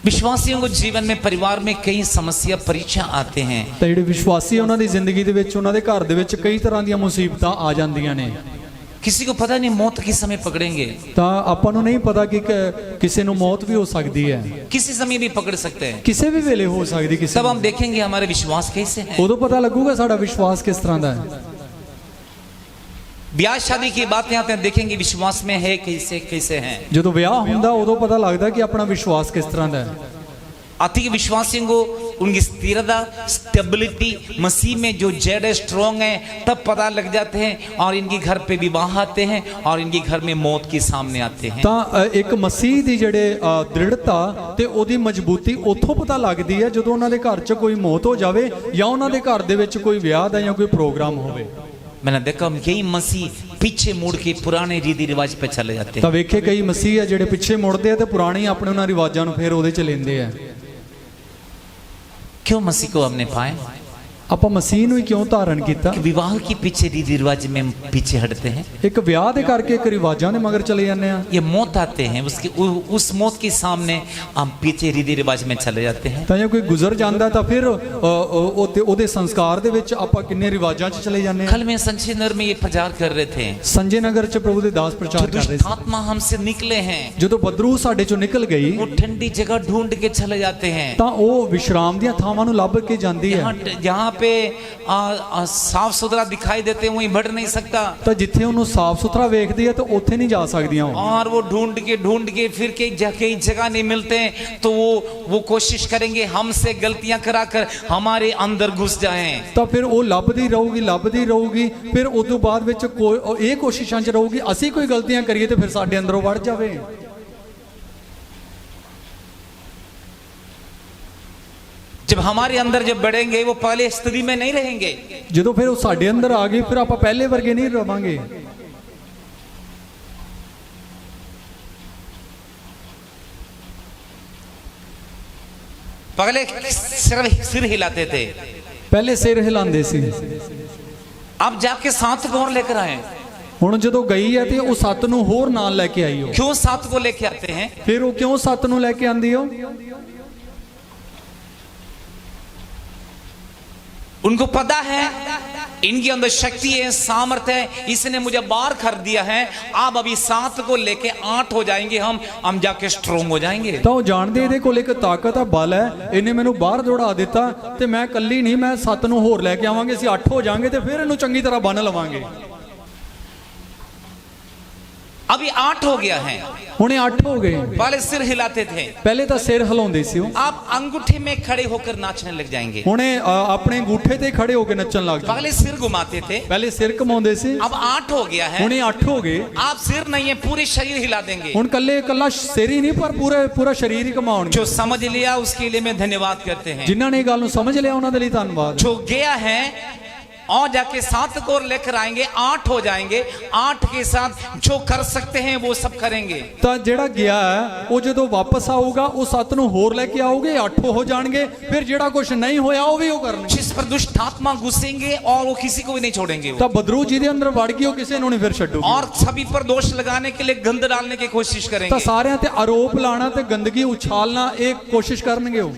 विश्वासियों को जीवन में, परिवार में कई समस्या परीक्षा आते हैं। ਤਾਂ ਜਿਹੜੇ ਵਿਸ਼ਵਾਸੀ ਉਹਨਾਂ ਦੀ ਜ਼ਿੰਦਗੀ ਦੇ ਵਿੱਚ ਉਹਨਾਂ ਦੇ ਘਰ ਦੇ ਵਿੱਚ ਕਈ ਤਰ੍ਹਾਂ ਦੀਆਂ ਮੁਸੀਬਤਾਂ ਆ ਜਾਂਦੀਆਂ ਨੇ। किसी को पता नहीं मौत किस समय पकड़ेंगे, ਤਾਂ ਆਪਾਂ ਨੂੰ ਨਹੀਂ ਪਤਾ ਕਿ ਕਿਸੇ ਨੂੰ ਮੌਤ ਵੀ ਹੋ ਸਕਦੀ ਹੈ, किसी समय भी पकड़ सकते हैं। ਕਿਸੇ ਵੀ ਵੇਲੇ ਹੋ ਸਕਦੀ ਕਿਸੇ तब ਨੂੰ। हम देखेंगे हमारे विश्वास कैसे है। ਉਦੋਂ ਪਤਾ ਲੱਗੂਗਾ ਸਾਡਾ ਵਿਸ਼ਵਾਸ ਕਿਸ ਤਰ੍ਹਾਂ ਦਾ ਹੈ। ब्याह शादी की बातें आते हैं, देखेंगे विश्वास में है कैसे कैसे हैं। ਜਦੋਂ ਵਿਆਹ ਹੁੰਦਾ ਉਦੋਂ ਪਤਾ ਲੱਗਦਾ ਕਿ ਆਪਣਾ ਵਿਸ਼ਵਾਸ किस तरह ਦਾ है। अधिक विश्वासियों को उनकी स्थिरता, स्टेबिलिटी, मसीह में जो जड़ स्ट्रॉन्ग है तब पता लग जाते हैं, और इनके घर पे विवाह आते हैं और इनके घर में मौत के सामने आते हैं। ਤਾਂ ਇੱਕ ਮਸੀਹ ਦੀ ਜਿਹੜੇ ਦ੍ਰਿੜਤਾ ਤੇ ਉਹਦੀ ਮਜ਼ਬੂਤੀ ਉੱਥੋਂ ਪਤਾ ਲੱਗਦੀ ਹੈ ਜਦੋਂ ਉਹਨਾਂ ਦੇ ਘਰ 'ਚ ਕੋਈ ਮੌਤ ਹੋ ਜਾਵੇ ਜਾਂ ਉਹਨਾਂ ਦੇ ਘਰ ਦੇ ਵਿੱਚ ਕੋਈ ਵਿਆਹ ਦਾ ਜਾਂ ਕੋਈ ਪ੍ਰੋਗਰਾਮ ਹੋਵੇ। मैंने देखा यही मसीह पीछे मुड़ के पुराने रीति रिवाज पे चले जाते हैं। ਤਾਂ ਵੇਖੇ ਕਈ ਮਸੀਹ ਆ ਜਿਹੜੇ ਪਿੱਛੇ ਮੁੜਦੇ ਆ ਤੇ ਪੁਰਾਣੇ ਆਪਣੇ ਉਹਨਾਂ ਰਿਵਾਜਾਂ ਨੂੰ ਫਿਰ ਉਹਦੇ 'ਚ ਲੈਂਦੇ ਆ। क्यों मसीह को हमने पाए? ਆਪਾਂ ਮਸੀਹ ਨੂੰ ਹੀ ਕਿਉਂ ਧਾਰਨ ਕੀਤਾ? कि विवाह के पीछे रीति रिवाज में हम पीछे हटते हैं। ਇੱਕ ਵਿਆਹ ਦੇ ਕਰਕੇ ਇੱਕ ਰਿਵਾਜਾਂ ਦੇ ਮਗਰ ਚਲੇ ਜਾਂਦੇ ਆ। ये मौत आते हैं, उसके उस मौत के सामने हम पीछे रीति रिवाज में चले जाते हैं। ਤਾਂ ਜੇ ਕੋਈ ਗੁਜ਼ਰ ਜਾਂਦਾ ਤਾਂ ਫਿਰ ਉਹਦੇ ਸੰਸਕਾਰ ਦੇ ਵਿੱਚ ਆਪਾਂ ਕਿੰਨੇ ਰਿਵਾਜਾਂ 'ਚ ਚਲੇ ਜਾਂਦੇ ਆ। कल में संजय नगर में ये प्रचार कर रहे थे, ਸੰਜੇ ਨਗਰ 'ਚ ਪ੍ਰਭੂ ਦੇ ਦਾਸ ਪ੍ਰਚਾਰ जो ਕਰ ਰਹੇ दुष्ट ਸੀ। आत्मा हमसे निकले हैं, ਜਦੋਂ ਬਦਰੂ ਸਾਡੇ 'ਚੋਂ ਨਿਕਲ ਗਈ वो ठंडी जगह ढूंढ के चले जाते हैं। ਤਾਂ ਉਹ ਵਿਸ਼ਰਾਮ ਦੀਆਂ ਥਾਵਾਂ ਨੂੰ ਲੱਭ ਕੇ ਜਾਂਦੀ ਹੈ। जहाँ पे साफ सुथरा दिखाई देते हैं वहीं बढ़ नहीं सकता, ਤਾਂ ਜਿੱਥੇ ਉਹਨੂੰ ਸਾਫ਼ ਸੁਥਰਾ ਵੇਖਦੀ ਹੈ ਤਾਂ ਉੱਥੇ ਨਹੀਂ ਜਾ ਸਕਦੀਆਂ ਉਹ। और वो ढूंढ के फिर कई जगह नहीं मिलते हैं तो वो कोशिश करेंगे हमसे गलतियां कराकर हमारे अंदर घुस जाएं। ਤਾਂ ਫਿਰ ਉਹ ਲੱਭਦੀ ਰਹੂਗੀ, ਫਿਰ ਉਸ ਤੋਂ ਬਾਅਦ ਵਿੱਚ ਇਹ ਕੋਸ਼ਿਸ਼ਾਂ 'ਚ ਰਹੂਗੀ ਅਸੀਂ ਕੋਈ ਗਲਤੀਆਂ ਕਰੀਏ ਤੇ ਫਿਰ ਸਾਡੇ ਅੰਦਰੋਂ ਵੜ ਜਾਵੇ। जब हमारे अंदर जब बढ़ेंगे वो पहले स्थिति में नहीं रहेंगे। ਜਦੋਂ ਫਿਰ ਉਹ ਸਾਡੇ ਅੰਦਰ ਆ ਗਈ ਫਿਰ ਆਪਾਂ ਪਹਿਲੇ ਵਰਗੇ ਨਹੀਂ ਰਵਾਂਗੇ। पहले सिर हिलाते थे, ਪਹਿਲੇ ਸਿਰ ਹਿਲਾਉਂਦੇ ਸੀ, अब जाके साथ को और लेकर आए। ਹੁਣ ਜਦੋਂ ਗਈ ਹੈ ਤੇ ਉਹ ਸੱਤ ਨੂੰ ਹੋਰ ਨਾਲ ਲੈ ਕੇ ਆਈ ਹੋ। क्यों साथ को लेके आते हैं? ਫਿਰ ਉਹ ਕਿਉਂ ਸੱਤ ਨੂੰ ਲੈ ਕੇ ਆਂਦੀ ਹੋ? उनको पता है इनके अंदर शक्ति है, सामर्थ्य है, इसने मुझे बाहर कर दिया है, आप अभी 7 को लेके 8 हो जाएंगे, हम जाके स्ट्रोंग हो जाएंगे। ਤਾਂ ਉਹ ਜਾਣਦੇ ਇਹਦੇ ਕੋਲ ਇੱਕ ਤਾਕਤ ਆ, ਬਲ ਹੈ, ਇਹਨੇ ਮੈਨੂੰ ਬਾਹਰ ਦੌੜਾ ਦਿੱਤਾ ਤੇ ਮੈਂ ਇਕੱਲੀ ਨਹੀਂ, ਮੈਂ 7 ਨੂੰ ਹੋਰ ਲੈ ਕੇ ਆਵਾਂਗੇ, ਅਸੀਂ 8 ਹੋ ਜਾਾਂਗੇ ਤੇ ਫਿਰ ਇਹਨੂੰ ਚੰਗੀ ਤਰ੍ਹਾਂ ਬੰਨ ਲਵਾਂਗੇ। अभी 8 हो गया है, ਹੁਣੇ 8 ਹੋ ਗਏ। पहले सिर हिलाते थे, ਪਹਿਲੇ ਤਾਂ ਸਿਰ ਹਿਲਾਉਂਦੇ ਸੀ ਉਹ, आप अंगूठे में खड़े होकर नाचने लग जाएंगे। ਹੁਣੇ ਆਪਣੇ ਅੰਗੂਠੇ ਤੇ ਖੜੇ ਹੋ ਕੇ ਨੱਚਣ ਲੱਗ ਜਾਂਦੇ। पहले सिर घुमाते थे, ਪਹਿਲੇ ਸਿਰ ਘਮਾਉਂਦੇ ਸੀ, अब 8 हो गया है, ਹੁਣੇ 8 ਹੋ ਗਏ। आप सिर नहीं है पूरे शरीर हिला देंगे। ਹੁਣ ਕੱਲਾ ਸਿਰ ਹੀ ਨਹੀਂ ਪਰ ਪੂਰਾ ਸਰੀਰ ਹੀ ਘਮਾਉਣਗੇ। जो समझ लिया उसके लिए मैं धन्यवाद करते हैं। ਜਿਨ੍ਹਾਂ ਨੇ ਇਹ ਗੱਲ ਨੂੰ ਸਮਝ ਲਿਆ ਉਹਨਾਂ ਦੇ ਲਈ ਧੰਨਵਾਦ। जो गया है और जाके 7 को लेकर आएंगे, 8 हो जाएंगे, 8 के साथ जो कर सकते हैं वो सब करेंगे। ਤਾਂ ਜਿਹੜਾ ਗਿਆ ਹੈ ਉਹ ਜਦੋਂ ਵਾਪਸ ਆਊਗਾ ਉਹ 7 ਨੂੰ ਹੋਰ ਲੈ ਕੇ ਆਉਗੇ, 8 ਹੋ ਜਾਣਗੇ, ਫਿਰ ਜਿਹੜਾ ਕੁਝ ਨਹੀਂ ਹੋਇਆ ਉਹ ਵੀ ਉਹ ਕਰਨਗੇ। जिस पर दुष्ट आत्मा घुसेंगे और वो किसी को भी नहीं छोड़ेंगे वो। ਤਾਂ ਬਦਰੂ ਜਿਹਦੇ ਅੰਦਰ ਵੜ ਗਈ ਉਹ ਕਿਸੇ ਨੂੰ ਨਹੀਂ ਫਿਰ ਛੱਡੂਗੀ। और सभी पर दोष लगाने के लिए गंद डालने की कोशिश ਤਾਂ करेंगे। ਸਾਰਿਆਂ ਤੇ ਆਰੋਪ ਲਾਣਾ ਤੇ ਗੰਦਗੀ ਉਛਾਲਣਾ ਇਹ ਕੋਸ਼ਿਸ਼ ਕਰਨਗੇ ਉਹ।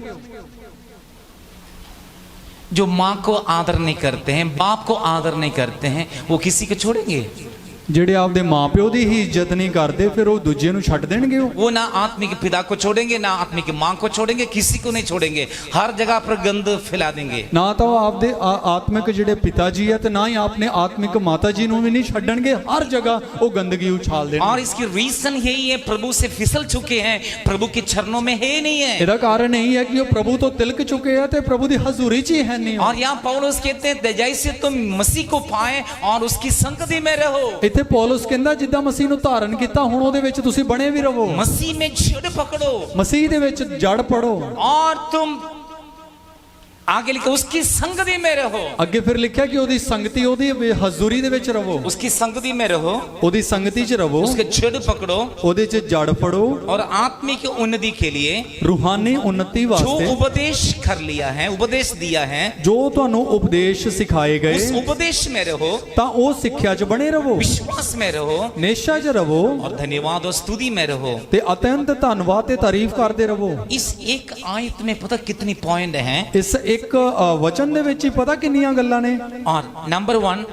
जो माँ को आदर नहीं करते हैं, बाप को आदर नहीं करते हैं, वो किसी को छोड़ेंगे? ਜਿਹੜੇ ਆਪਦੇ ਮਾਪਿਓ ਦੀ ਹੀ ਇੱਜ਼ਤ ਨਹੀਂ ਕਰਦੇ ਫਿਰ ਉਹ ਦੂਜੇ ਨੂੰ ਛੱਡ ਦੇਣਗੇ ਉਹ। वो ना आत्मिक पिता को छोड़ेंगे, ना आत्मिक माँ को छोड़ेंगे, किसी को नहीं छोड़ेंगे, हर जगह पर गंद फैला देंगे। ਨਾ ਤਾਂ ਉਹ ਆਪਦੇ ਆਤਮਿਕ ਜਿਹੜੇ ਪਿਤਾ ਜੀ ਹੈ ਤੇ ਨਾ ਹੀ ਆਪਣੇ ਆਤਮਿਕ ਮਾਤਾ ਜੀ ਨੂੰ ਵੀ ਨਹੀਂ ਛੱਡਣਗੇ, ਹਰ ਜਗ੍ਹਾ ਉਹ ਗੰਦਗੀ ਉਛਾਲ ਦੇਣਗੇ। और इसकी रीजन यही है, प्रभु से फिसल चुके हैं, प्रभु के चरणों में है नहीं है। ਇਹਦਾ ਕਾਰਨ ਇਹੀ ਹੈ ਕਿ ਉਹ ਪ੍ਰਭੂ ਤੋਂ ਤਿਲਕ ਚੁੱਕੇ ਆ ਤੇ ਪ੍ਰਭੂ ਦੀ ਹਜ਼ੂਰੀ 'ਚ ਹੀ ਹੈ ਨਹੀਂ। और यहाँ पौलुस कहते हैं जैसे तुम मसीह को पाए और उसकी संगति में रहो। ਇੱਥੇ ਪੌਲਸ ਕਹਿੰਦਾ ਜਿੱਦਾਂ ਮਸੀਹ ਨੂੰ ਧਾਰਨ ਕੀਤਾ ਹੁਣ ਉਹਦੇ ਵਿੱਚ ਤੁਸੀਂ ਬਣੇ ਵੀ ਰਹੋ। मसीह में जड़ पकड़ो ਮਸੀਹ ਦੇ ਵਿੱਚ ਜੜ ਪੜੋ। और तुम आगे लिखा उसकी संगति में रहो। ਅੱਗੇ ਫਿਰ ਲਿਖਿਆ ਕਿ ਉਹਦੀ ਸੰਗਤੀ ਉਹਦੀ ਹਜ਼ੂਰੀ ਦੇ ਵਿੱਚ ਰਹੋ। उसकी संगति में रहो, ਉਹਦੀ ਸੰਗਤੀ 'ਚ ਰਹੋ, उसके जड़ पकड़ो ਉਹਦੇ 'ਚ ਜੜ ਪੜੋ। और आत्मिक उन्नति के लिए ਰੂਹਾਨੀ ਉન્નਤੀ जो ਵਾਸਤੇ उपदेश कर लिया है, उपदेश दिया है, ਜੋ ਤੁਹਾਨੂੰ ਉਪਦੇਸ਼ ਸਿਖਾਏ ਗਏ उस उपदेश में रहो, ਤਾਂ ਉਹ ਸਿੱਖਿਆ 'ਚ ਬਣੇ ਰਹੋ, विश्वास में रहो ਨੇਸ਼ਾ 'ਚ ਰਹੋ और धन्यवाद और स्तुति में रहो। ਤੇ ਅਤਿਅੰਤ ਧੰਨਵਾਦ ਤੇ ਤਾਰੀਫ ਕਰਦੇ ਰਹੋ। इस एक आयत में पता कितनी पॉइंट हैं। ਇਸ ਇੱਕ ਵਚਨ ਦੇ ਵਿੱਚ ਹੀ ਪਤਾ ਕਿੰਨੀਆਂ ਗੱਲਾਂ ਨੇ। और नंबर 1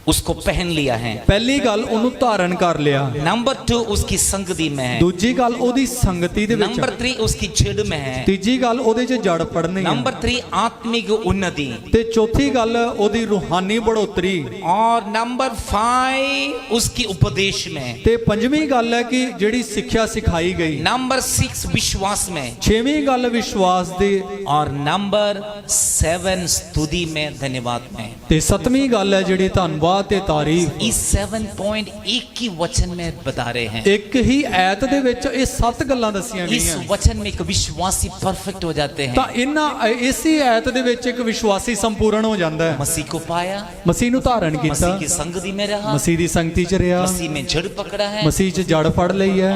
उसको पहन लिया है, ਪਹਿਲੀ ਗੱਲ ਉਹਨੂੰ ਧਾਰਨ ਕਰ ਲਿਆ, नंबर 2 उसकी संगति में है, ਦੂਜੀ ਗੱਲ ਉਹਦੀ ਸੰਗਤੀ ਦੇ ਵਿੱਚ, नंबर 3 उसकी जड़ में है, ਤੀਜੀ ਗੱਲ ਉਹਦੇ 'ਚ ਜੜ ਪੜਨੀ ਹੈ, नंबर 3 आत्मिक उन्नति, ਤੇ ਚੌਥੀ ਗੱਲ ਉਹਦੀ ਰੂਹਾਨੀ ਬੜੋਤਰੀ, और नंबर 5 उसकी उपदेश में, ਤੇ ਪੰਜਵੀਂ ਗੱਲ ਹੈ ਕਿ ਜਿਹੜੀ ਸਿੱਖਿਆ ਸਿਖਾਈ ਗਈ, नंबर 6 विश्वास में, ਛੇਵੀਂ ਗੱਲ ਵਿਸ਼ਵਾਸ ਦੀ, और नंबर 7 स्तुति में, धन्यवाद में। ਤੇ ਸੱਤਵੀਂ ਗੱਲ ਹੈ ਜਿਹੜੀ ਧੰਨਵਾਦ ਤੇ ਤਾਰੀਫ। इस 7 पॉइंट एक ही वचन में बता रहे हैं। ਇੱਕ ਹੀ ਐਤ ਦੇ ਵਿੱਚ ਇਹ 7 ਗੱਲਾਂ ਦੱਸੀਆਂ इस ਗਈਆਂ। वचन में एक विश्वासी परफेक्ट हो जाते हैं। ਤਾਂ ਇਸੇ ਐਤ ਦੇ ਵਿੱਚ ਇੱਕ ਵਿਸ਼ਵਾਸੀ ਸੰਪੂਰਨ ਹੋ ਜਾਂਦਾ ਹੈ। मसीह को पाया, ਮਸੀਹ ਨੂੰ ਧਾਰਨ ਕੀਤਾ, मसीह की संगति में रहा, ਮਸੀਹ ਦੀ ਸੰਗਤੀ 'ਚ ਰਿਹਾ, मसीह में जड़ पकड़ा है, ਮਸੀਹ 'ਚ ਜੜ ਫੜ ਲਈ ਹੈ,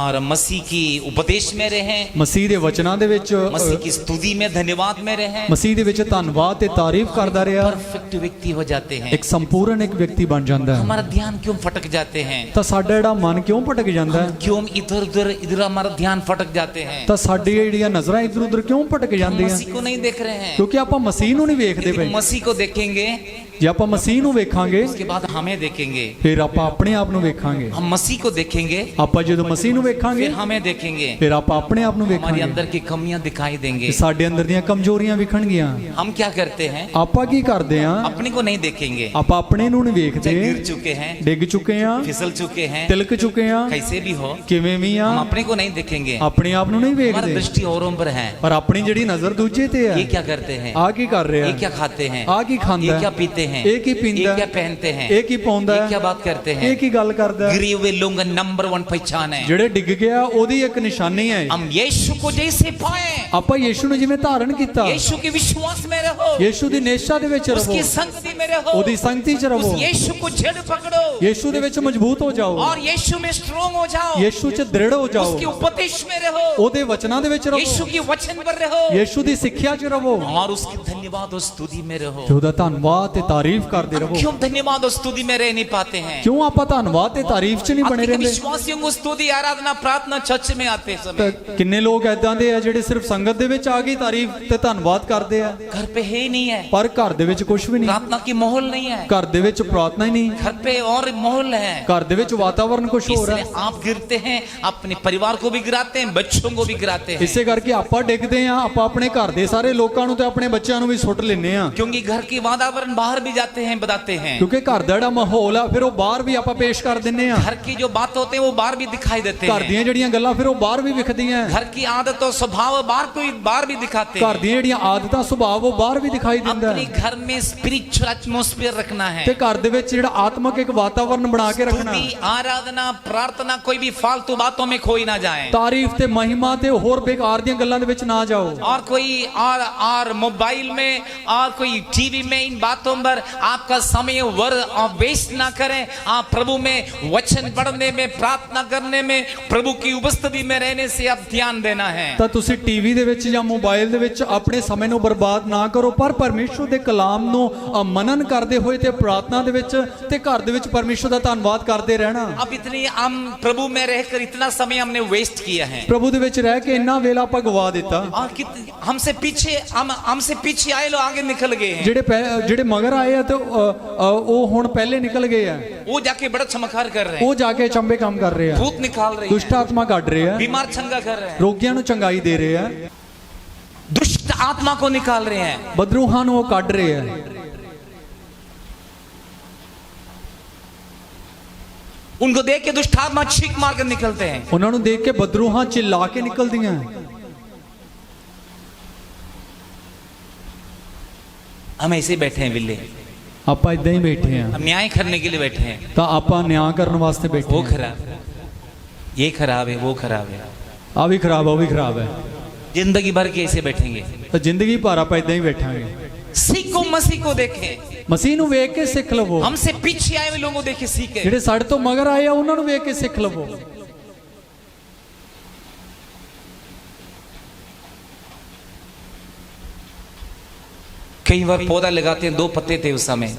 और मसीह की उपदेश में रहे, ਮਸੀਹ ਦੇ ਵਚਨਾਂ ਦੇ ਵਿੱਚ, मसीह की स्तुति में, धन्यवाद में रहे। ਮਸੀਹ ਦੇ ਵਿੱਚ ਧੰਨਵਾਦ ਤੇ ਤਾਰੀਫ ਕਰਦਾ ਰਿਹਾ। परफेक्ट व्यक्ति हो जाते जाते हैं? ਇੱਕ ਸੰਪੂਰਨ ਇੱਕ ਵਿਅਕਤੀ ਬਣ ਜਾਂਦਾ ਹੈ हमारा ध्यान क्यों फटक जाते हैं? ਤਾਂ ਸਾਡਾ ਜਿਹੜਾ ਮਨ ਕਿਉਂ ਭਟਕ ਜਾਂਦਾ ਹੈ क्यों इधर हमारा ध्यान फटक जाते हैं? ਤਾਂ ਸਾਡੀਆਂ ਜਿਹੜੀਆਂ ਨਜ਼ਰਾਂ ਇੱਧਰ ਉੱਧਰ ਕਿਉਂ ਭਟਕ हम ਜਾਂਦੀਆਂ मसीह को नहीं देख रहे हैं। ਕਿਉਂਕਿ ਆਪਾਂ ਮਸੀਹ ਨੂੰ ਨਹੀਂ ਵੇਖਦੇ यदि ਪਏ मसीह को देखेंगे ਜੇ ਆਪਾਂ ਮਸੀਹ ਨੂੰ ਵੇਖਾਂਗੇ उसके बाद हमें देखेंगे, ਫਿਰ ਆਪਾਂ ਆਪਣੇ ਆਪ ਨੂੰ ਵੇਖਾਂਗੇ हम मसीह को देखेंगे ਆਪਾਂ ਜਦੋਂ ਮਸੀਹ ਨੂੰ ਵੇਖਾਂਗੇ फिर हमें देखेंगे, ਫਿਰ ਆਪਾਂ ਆਪਣੇ ਆਪ ਨੂੰ हमारे ਵੇਖਾਂਗੇ अंदर की कमियां दिखाई देंगे। ਕਿ ਸਾਡੇ ਅੰਦਰ ਦੀਆਂ ਕਮਜ਼ੋਰੀਆਂ ਵਿਖਣਗੀਆਂ हम क्या करते हैं? ਆਪਾਂ ਕੀ ਕਰਦੇ ਆ अपने को नहीं देखेंगे, ਆਪਾਂ ਆਪਣੇ ਨੂੰ ਨਹੀਂ चाहे ਵੇਖਦੇ गिर चुके हैं, ਡਿੱਗ ਚੁੱਕੇ ਆ फिसल चुके हैं, ਤਿਲਕ ਚੁੱਕੇ ਆ कैसे भी हो, ਕਿਵੇਂ ਵੀ ਆ हम अपने को नहीं देखेंगे। ਆਪਣੇ ਆਪ ਨੂੰ ਨਹੀਂ हमारा ਵੇਖਦੇ दृष्टि औरों पर है। ਪਰ ਆਪਣੀ ਜਿਹੜੀ ਨਜ਼ਰ ਦੂਜੇ ਤੇ ये ਹੈ क्या करते हैं? ਆ ਕੀ ਕਰ ਰਿਹਾ ये क्या खाते हैं? ਆ ਕੀ ये ਖਾਂਦਾ क्या पीते हैं? ਇਹ ਕੀ ये ਪੀਂਦਾ क्या पहनते हैं? ਇਹ ਕੀ ਪਾਉਂਦਾ ये क्या बात करते हैं? ਇਹ ਕੀ ਗੱਲ ਕਰਦਾ गिरे हुए लोगों का नंबर 1 पहचान है। ਜਿਹੜੇ ਡਿੱਗ ਗਿਆ ਉਹਦੀ ਇੱਕ ਨਿਸ਼ਾਨੀ ਹੈ हम यीशु को जैसे पाए, ਆਪਾਂ ਯੀਸ਼ੂ ਨੂੰ ਜਿਵੇਂ ਧਾਰਨ ਕੀਤਾ यीशु के विश्वास में रहो, ਯੀਸ਼ੂ ਦੀ ਨਿਸ਼ਚਾ ਦੇ ਵਿੱਚ ਰਹੋ उसकी संगति में रहो, ਉਹਦੀ ਸੰਗਤੀ 'ਚ ਰਹੋ उस यीशु को जड़ पकड़ो ਯੀਸ਼ੂ ਦੇ ਵਿੱਚ ਮਜ਼ਬੂਤ ਹੋ ਜਾਓ और यीशु में स्ट्रांग हो जाओ, ਯੀਸ਼ੂ 'ਚ ਦ੍ਰਿੜ ਹੋ ਜਾਓ उसके उपदेश में रहो, ਉਹਦੇ ਵਚਨਾਂ ਦੇ ਵਿੱਚ ਰਹੋ यीशु के वचन पर रहो ਯੀਸ਼ੂ ਦੀ ਸਿੱਖਿਆ 'ਚ ਰਹੋ और उसकी धन्यवाद और स्तुति में रहो। ਤੇ ਉਹਦਾ ਧੰਨਵਾਦ ਤੇ ਤਾਰੀਫ ਕਰਦੇ हम ਰਹੋ क्यों धन्यवाद और स्तुति में रह नहीं पाते हैं? ਕਿਉਂ ਆਪਾਂ ਧੰਨਵਾਦ ਤੇ ਤਾਰੀਫ 'ਚ ਨਹੀਂ ਬਣੇ अपने ਰਹਿੰਦੇ विश्वासियों को स्तुति आराधना प्रार्थना चर्च में आते समय ਤਾਂ ਕਿੰਨੇ ਲੋਕ ਐਦਾਂ ਦੇ ਆ ਜਿਹੜੇ ਸਿਰਫ ਸੰਗਤ ਦੇ ਵਿੱਚ ਆ ਕੇ ਤਾਰੀਫ ਤੇ ਧੰਨਵਾਦ ਕਰਦੇ ਆ घर पे है ही नहीं है, ਪਰ ਘਰ ਦੇ ਵਿੱਚ ਕੁਝ ਵੀ ਨਹੀਂ प्रार्थना की माहौल नहीं है, ਘਰ ਦੇ ਵਿੱਚ ਪ੍ਰਾਰਥਨਾ ਹੀ ਨਹੀਂ घर पे और माहौल है, ਘਰ ਦੇ ਵਿੱਚ ਵਾਤਾਵਰਨ ਕੁਝ ਹੋਰ ਹੈ इसलिए आप गिरते हैं, अपने परिवार को भी गिराते हैं, बच्चों को भी गिराते हैं, ਇਸੇ ਕਰਕੇ ਆਪਾਂ ਡਿੱਗਦੇ ਆ ਆਪਾਂ ਆਪਣੇ ਘਰ ਦੇ ਸਾਰੇ ਲੋਕਾਂ ਨੂੰ ਤੇ ਆਪਣੇ ਬੱਚਿਆਂ ਨੂੰ ਵੀ ਸੁੱਟ ਲੈਂਦੇ ਆ क्योंकि घर की वातावरण बाहर भी जाते हैं बताते हैं, ਕਿਉਂਕਿ ਘਰ ਦਾ ਜਿਹੜਾ ਮਾਹੌਲ ਆ ਫਿਰ ਉਹ ਬਾਹਰ ਵੀ ਆਪਾਂ ਪੇਸ਼ ਕਰ ਦਿੰਨੇ ਆ घर की जो बात होते हैं वो बाहर भी दिखाई देते ਘਰ हैं, ਦੀਆਂ ਜਿਹੜੀਆਂ ਗੱਲਾਂ ਫਿਰ ਉਹ ਬਾਹਰ ਵੀ ਵਿਖਦੀਆਂ घर की आदत और स्वभाव बाहर भी दिखाते ਘਰ हैं। ਦੀਆਂ ਜਿਹੜੀਆਂ ਆਦਤਾਂ ਸੁਭਾਅ ਉਹ ਬਾਹਰ ਵੀ ਦਿਖਾਈ ਦਿੰਦਾ अपने ਹੈ घर में स्पिरिचुअल एटमॉस्फेयर रखना है, ਤੇ ਘਰ ਦੇ ਵਿੱਚ ਜਿਹੜਾ ਆਤਮਿਕ ਇੱਕ ਵਾਤਾਵਰਨ ਬਣਾ ਕੇ ਰੱਖਣਾ स्तुति आराधना प्रार्थना कोई भी फालतू बातों में खोई ना जाए, ਤਾਰੀਫ ਤੇ ਮਹਿਮਾ ਤੇ ਹੋਰ ਬੇਕਾਰ ਦੀਆਂ ਗੱਲਾਂ ਦੇ ਵਿੱਚ ਨਾ ਜਾਓ और कोई और मोबाइल में और कोई टीवी में इन बातों पर आपका समय वेस्ट ना करें। आप प्रभु में वचन पढ़ने में प्रार्थना करने में प्रभु की उपस्थिति में रहने से आप ध्यान देना है। ਤਾਂ ਤੁਸੀਂ ਟੀਵੀ ਦੇ ਵਿੱਚ ਜਾਂ ਮੋਬਾਈਲ ਦੇ ਵਿੱਚ ਆਪਣੇ ਸਮੇਂ ਨੂੰ ਬਰਬਾਦ ਨਾ ਕਰੋ ਪਰ ਪਰਮੇਸ਼ਰ ਦੇ ਕਲਾਮ ਨੂੰ ਮਨਨ ਕਰਦੇ ਹੋਏ ਤੇ ਪ੍ਰਾਰਥਨਾ ਦੇ ਵਿੱਚ ਤੇ ਘਰ ਦੇ ਵਿੱਚ ਪਰਮੇਸ਼ਰ ਦਾ ਧੰਨਵਾਦ ਕਰਦੇ ਰਹਿਣਾ। अब इतनी हम प्रभु में रहकर इतना समय हमने वेस्ट किया है ਪ੍ਰਭੂ ਦੇ ਵਿੱਚ ਰਹਿ ਕੇ ਇੰਨਾ ਵੇਲਾ ਆਪਾਂ ਗਵਾ ਦਿੱਤਾ। और हमसे पीछे आए लोग आगे निकल गए हैं, ਜਿਹੜੇ ਮਗਰ ਆਏ ਆ ਤੇ ਉਹ ਹੁਣ ਪਹਿਲੇ ਨਿਕਲ ਗਏ ਆ वो जाके बड़ा चमत्कार कर रहे हैं, ਉਹ ਜਾ ਕੇ ਚੰਬੇ ਕੰਮ ਕਰ ਰਹੇ ਆ भूत निकाल रहे ਦੁਸ਼ਟ हैं, ਆਤਮਾ ਕੱਢ ਰਹੇ ਆ बीमार चंगा कर रहे हैं, ਰੋਗੀਆਂ ਨੂੰ ਚੰਗਾਈ ਦੇ ਰਹੇ ਆ दुष्ट आत्मा को निकाल रहे हैं। ਬਦਰੂਹਾਂ ਨੂੰ ਉਹ ਕੱਢ ਰਹੇ ਆ उनको देख के दुष्ट आत्मा छींक मार कर निकलते हैं। ਉਹਨਾਂ ਨੂੰ ਦੇਖ ਕੇ ਬਦਰੂਹਾਂ ਚਿल्ला ਕੇ ਨਿਕਲਦੀਆਂ हम ऐसे बैठे हैं बिल्ले, ਆਪਾਂ ਇਦਾਂ ਹੀ ਬੈਠੇ ਆ हम न्याय करने के लिए बैठे हैं, ਤਾਂ ਆਪਾਂ ਨਿਆਂ ਕਰਨ ਵਾਸਤੇ ਬੈਠੇ वो ਆ खराब है, ये खराब है, वो खराब है, ਆ ਵੀ ਖਰਾਬ ਆ ਉਹ ਵੀ ਖਰਾਬ ਹੈ जिंदगी भर के ऐसे बैठेंगे। ਤਾਂ ਜ਼ਿੰਦਗੀ ਭਰ ਆਪਾਂ ਇਦਾਂ ਹੀ ਬੈਠਾਂਗੇ। सीखो मसीह को देखें, ਮਸੀਹ ਨੂੰ ਵੇਖ ਕੇ ਸਿੱਖ ਲਵੋ हमसे पीछे आए हुए लोगों को देखे सीखे। ਜਿਹੜੇ ਸਾਡੇ ਤੋਂ ਮਗਰ ਆਏ ਆ ਉਹਨਾਂ ਨੂੰ ਵੇਖ ਕੇ ਸਿੱਖ ਲਵੋ। कई बार पौधा लगाते हैं 2 पत्ते थे उस समय,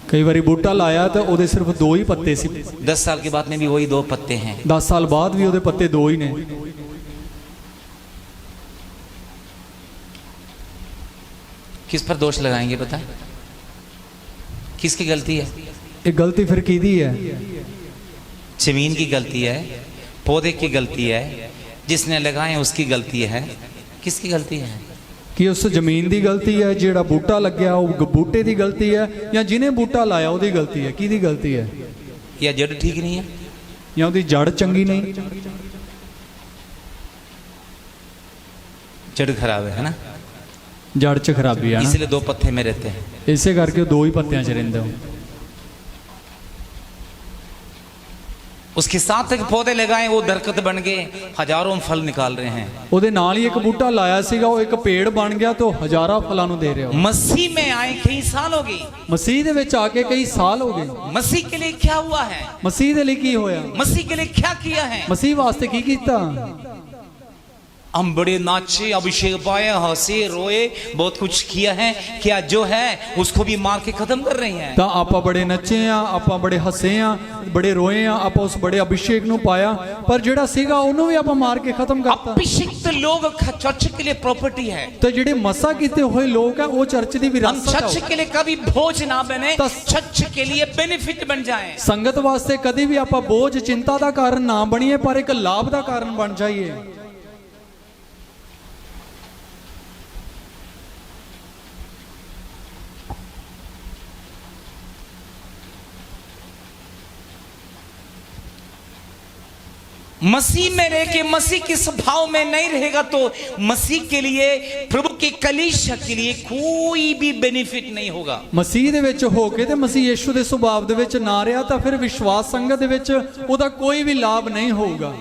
ਕਈ ਵਾਰੀ ਬੂਟਾ ਲਾਇਆ ਤਾਂ ਉਹਦੇ ਸਿਰਫ 2 ਹੀ ਪੱਤੇ ਸੀ 10 साल के बाद में भी वही 2 पत्ते हैं। 10 ਸਾਲ ਬਾਅਦ ਵੀ ਉਹਦੇ ਪੱਤੇ 2 ਹੀ ਨੇ। किस पर दोष लगाएंगे पता है? किसकी गलती है? ਇਹ ਗਲਤੀ ਫਿਰ ਕਿਹਦੀ ਹੈ? जमीन की गलती है, पौधे की गलती है, जिसने लगाए उसकी गलती है, किसकी गलती है? ਕਿ ਉਸ ਜ਼ਮੀਨ ਦੀ ਗਲਤੀ ਹੈ, ਜਿਹੜਾ ਬੂਟਾ ਲੱਗਿਆ ਉਹ ਬੂਟੇ ਦੀ ਗਲਤੀ ਹੈ, ਜਾਂ ਜਿਹਨੇ ਬੂਟਾ ਲਾਇਆ ਉਹਦੀ ਗਲਤੀ ਹੈ? ਕਿਹਦੀ ਗਲਤੀ ਹੈ? या जड़ ठीक नहीं है, ਜਾਂ ਉਹਦੀ ਜੜ ਚੰਗੀ ਨਹੀਂ? जड़ खराब है ना, ਜੜ 'ਚ ਖਰਾਬੀ ਆ ਨਾ, इसलिए 2 पत्ते में रहते हैं। ਇਸੇ ਕਰਕੇ ਉਹ 2 ਹੀ ਪੱਤਿਆਂ 'ਚ ਰਹਿੰਦੇ ਹੋ। उसके साथ एक पौधे लगाए, वो दरख्त बन गए, हजारों फल निकाल रहे हैं। ਉਹਦੇ ਨਾਲ ਹੀ ਇੱਕ ਬੂਟਾ ਲਾਇਆ ਸੀਗਾ, ਉਹ ਇੱਕ ਪੇੜ ਬਣ ਗਿਆ ਤੇ ਉਹ ਹਜ਼ਾਰਾਂ ਫਲਾਂ ਨੂੰ ਦੇ ਰਿਹਾ। मसीह में आए कई साल हो गए, ਮਸੀਹ ਦੇ ਵਿੱਚ ਆ ਕੇ ਕਈ ਸਾਲ ਹੋ ਗਏ। मसीह के लिए क्या हुआ है? ਮਸੀਹ ਦੇ ਲਈ ਕੀ ਹੋਇਆ? मसीह के लिए क्या किया है? ਮਸੀਹ ਵਾਸਤੇ ਕੀ ਕੀਤਾ? हम बड़े नाचे, अभिषेक पाए, हंसे, रोए, बहुत कुछ किया है, क्या जो है उसको भी मार के खत्म कर रहे हैं। ਤਾਂ ਆਪਾਂ ਬੜੇ ਨੱਚੇ ਆ, ਆਪਾਂ ਬੜੇ ਹੱਸੇ ਆ, ਬੜੇ ਰੋਏ ਆ, ਆਪਾਂ ਉਸ ਬੜੇ ਅਭਿਸ਼ੇਕ ਨੂੰ ਪਾਇਆ, ਪਰ ਜਿਹੜਾ ਸੀਗਾ ਉਹਨੂੰ ਵੀ ਆਪਾਂ ਮਾਰ ਕੇ ਖਤਮ ਕਰਤਾ। अभिषिक्त लोग चर्च के लिए प्रॉपर्टी है। ਤੇ ਜਿਹੜੇ ਮਸਾ ਕੀਤੇ ਹੋਏ ਲੋਕ ਆ ਉਹ ਚਰਚ ਦੀ हम ਵਿਰਾਸਤ ਆ। चर्च के लिए कभी बोझ ना बने, चर्च के लिए बेनिफिट बन जाएं। ਸੰਗਤ ਵਾਸਤੇ ਕਦੀ ਵੀ ਆਪਾਂ ਬੋਝ ਚਿੰਤਾ ਦਾ ਕਾਰਨ ਨਾ ਬਣੀਏ, ਪਰ ਇੱਕ ਲਾਭ ਦਾ ਕਾਰਨ ਬਣ ਜਾਈਏ। मसीह में रह के मसीह के स्वभाव में नहीं रहेगा तो मसीह के लिए, प्रभु की कलीसिया के लिए कोई भी बेनिफिट नहीं होगा। ਮਸੀਹ ਦੇ ਵਿੱਚ ਹੋ ਕੇ ਤੇ ਮਸੀਹ ਯੀਸ਼ੂ ਦੇ ਸੁਭਾਅ ਦੇ ਵਿੱਚ ਨਾ ਰਿਹਾ ਤਾਂ ਫਿਰ ਵਿਸ਼ਵਾਸ ਸੰਗਤ ਦੇ ਵਿੱਚ ਉਹਦਾ ਕੋਈ ਵੀ ਲਾਭ ਨਹੀਂ ਹੋਊਗਾ।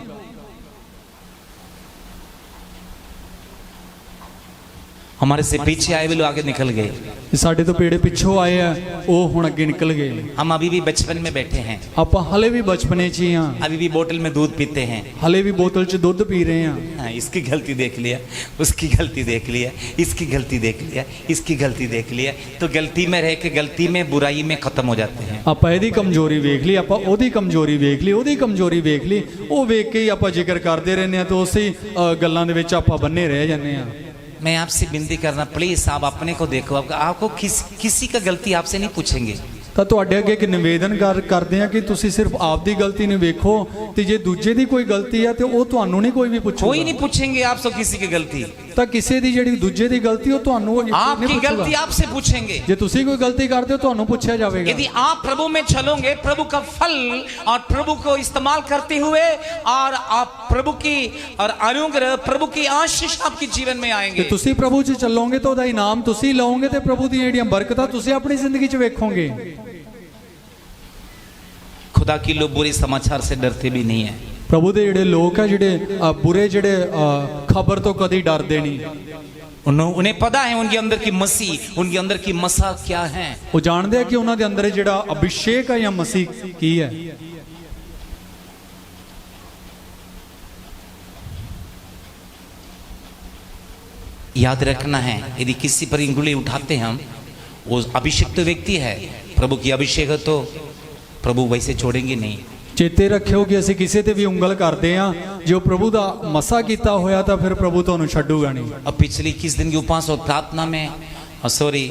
हमारे से पीछे आए हुए लोग आगे निकल गए, ਸਾਡੇ ਤੋਂ ਪੇੜੇ ਪਿੱਛੋਂ ਆਏ ਆ ਉਹ ਹੁਣ ਅੱਗੇ ਨਿਕਲ ਗਏ। हम अभी भी बचपन में बैठे हैं, ਆਪਾਂ ਹਲੇ ਵੀ ਬਚਪਨੇ 'ਚ ਹੀ ਆ, अभी भी बोतल में दूध पीते हैं। हले भी बोतल च दुध पी रहे हैं। हाँ, इसकी गलती देख लिया, उसकी गलती देख लिया, इसकी गलती देख लिया, इसकी गलती देख लिया, तो गलती में रह के गलती में, बुराई में खत्म हो जाते हैं। ਆਪਾਂ ਇਹਦੀ ਕਮਜ਼ੋਰੀ ਵੇਖ ਲਈ, ਆਪਾਂ ਉਹਦੀ ਕਮਜ਼ੋਰੀ ਵੇਖ ਲਈ, ਉਹਦੀ ਕਮਜ਼ੋਰੀ ਵੇਖ ਲਈ, ਉਹ ਵੇਖ ਕੇ ਹੀ ਆਪਾਂ ਜ਼ਿਕਰ ਕਰਦੇ ਰਹਿੰਦੇ ਆ ਤੇ ਉਸੇ ਗੱਲਾਂ ਦੇ ਵਿੱਚ ਆਪਾਂ ਬੰਨੇ ਰਹਿ ਜਾਂਦੇ ਆ। मैं आपसे विनती करना, प्लीज आप अपने को देखो, आपको किसी का गलती आपसे नहीं पूछेंगे। ਤਾਂ ਤੁਹਾਡੇ ਅੱਗੇ ਇੱਕ ਨਿਵੇਦਨ ਕਰਦੇ ਆ ਕਿ ਤੁਸੀਂ ਸਿਰਫ ਆਪਦੀ ਗਲਤੀ ਨੂੰ ਵੇਖੋ ਤੇ ਜੇ ਦੂਜੇ ਦੀ ਕੋਈ ਗਲਤੀ ਆ ਤੇ ਉਹ ਤੁਹਾਨੂੰ ਨਹੀਂ ਕੋਈ ਵੀ ਪੁੱਛੂਗਾ। कोई नहीं पूछेंगे आपसे किसी की गलती। ਤਾਂ ਕਿਸੇ ਦੀ ਜਿਹੜੀ ਦੂਜੇ ਦੀ ਗਲਤੀ ਉਹ ਤੁਹਾਨੂੰ आपकी गलती आपसे पूछेंगे। ਜੇ ਤੁਸੀਂ ਕੋਈ ਗਲਤੀ ਕਰਦੇ ਹੋ ਤੁਹਾਨੂੰ ਪੁੱਛਿਆ ਜਾਵੇਗਾ। यदि आप प्रभु में चलोगे, प्रभु का फल और प्रभु को इस्तेमाल करते हुए और आप प्रभु की और अनुग्रह, प्रभु की आशीष आपके जीवन में ਤੇ आएंगे। ਤੁਸੀਂ ਪ੍ਰਭੂ 'ਚ ਚੱਲੋਗੇ ਤਾਂ ਉਹਦਾ ਇਨਾਮ ਤੁਸੀਂ ਲਓਗੇ ਤੇ ਪ੍ਰਭੂ ਦੀਆਂ ਜਿਹੜੀਆਂ ਬਰਕਤਾਂ ਤੁਸੀਂ ਆਪਣੀ ਜ਼ਿੰਦਗੀ 'ਚ ਵੇਖੋਗੇ। खुदा की लोग बुरे समाचार से डरते भी नहीं है। ਪ੍ਰਭੂ ਦੇ ਜਿਹੜੇ ਲੋਕ ਆ ਜਿਹੜੇ ਬੁਰੇ ਜਿਹੜੇ ਖਬਰ ਤੋਂ ਕਦੀ ਡਰਦੇ ਨਹੀਂ। उन्हें पता है उनके अंदर की मसीह, उनके अंदर की मसा क्या है। ਉਹ ਜਾਣਦੇ ਆ ਕਿ ਉਹਨਾਂ ਦੇ ਅੰਦਰ ਜਿਹੜਾ ਅਭਿਸ਼ੇਕ ਹੈ ਜਾਂ ਮਸੀਹ ਕੀ ਹੈ। याद रखना है, यदि किसी पर इंगुली उठाते हम, वो अभिषिक्त व्यक्ति है, प्रभु की अभिषेक है, तो प्रभु वैसे छोड़ेंगे नहीं। ਚੇਤੇ ਰੱਖਿਓ ਕਿ ਅਸੀਂ ਕਿਸੇ ਤੇ ਵੀ ਉਂਗਲ ਕਰਦੇ ਆ, ਜੋ ਪ੍ਰਭੂ ਦਾ ਮਸਾ ਕੀਤਾ ਹੋਇਆ ਤਾਂ ਫਿਰ ਪ੍ਰਭੂ ਤੁਹਾਨੂੰ ਛੱਡੂਗਾ ਨਹੀਂ। अब पिछले 21 दिन की उपवास और प्रार्थना में, सॉरी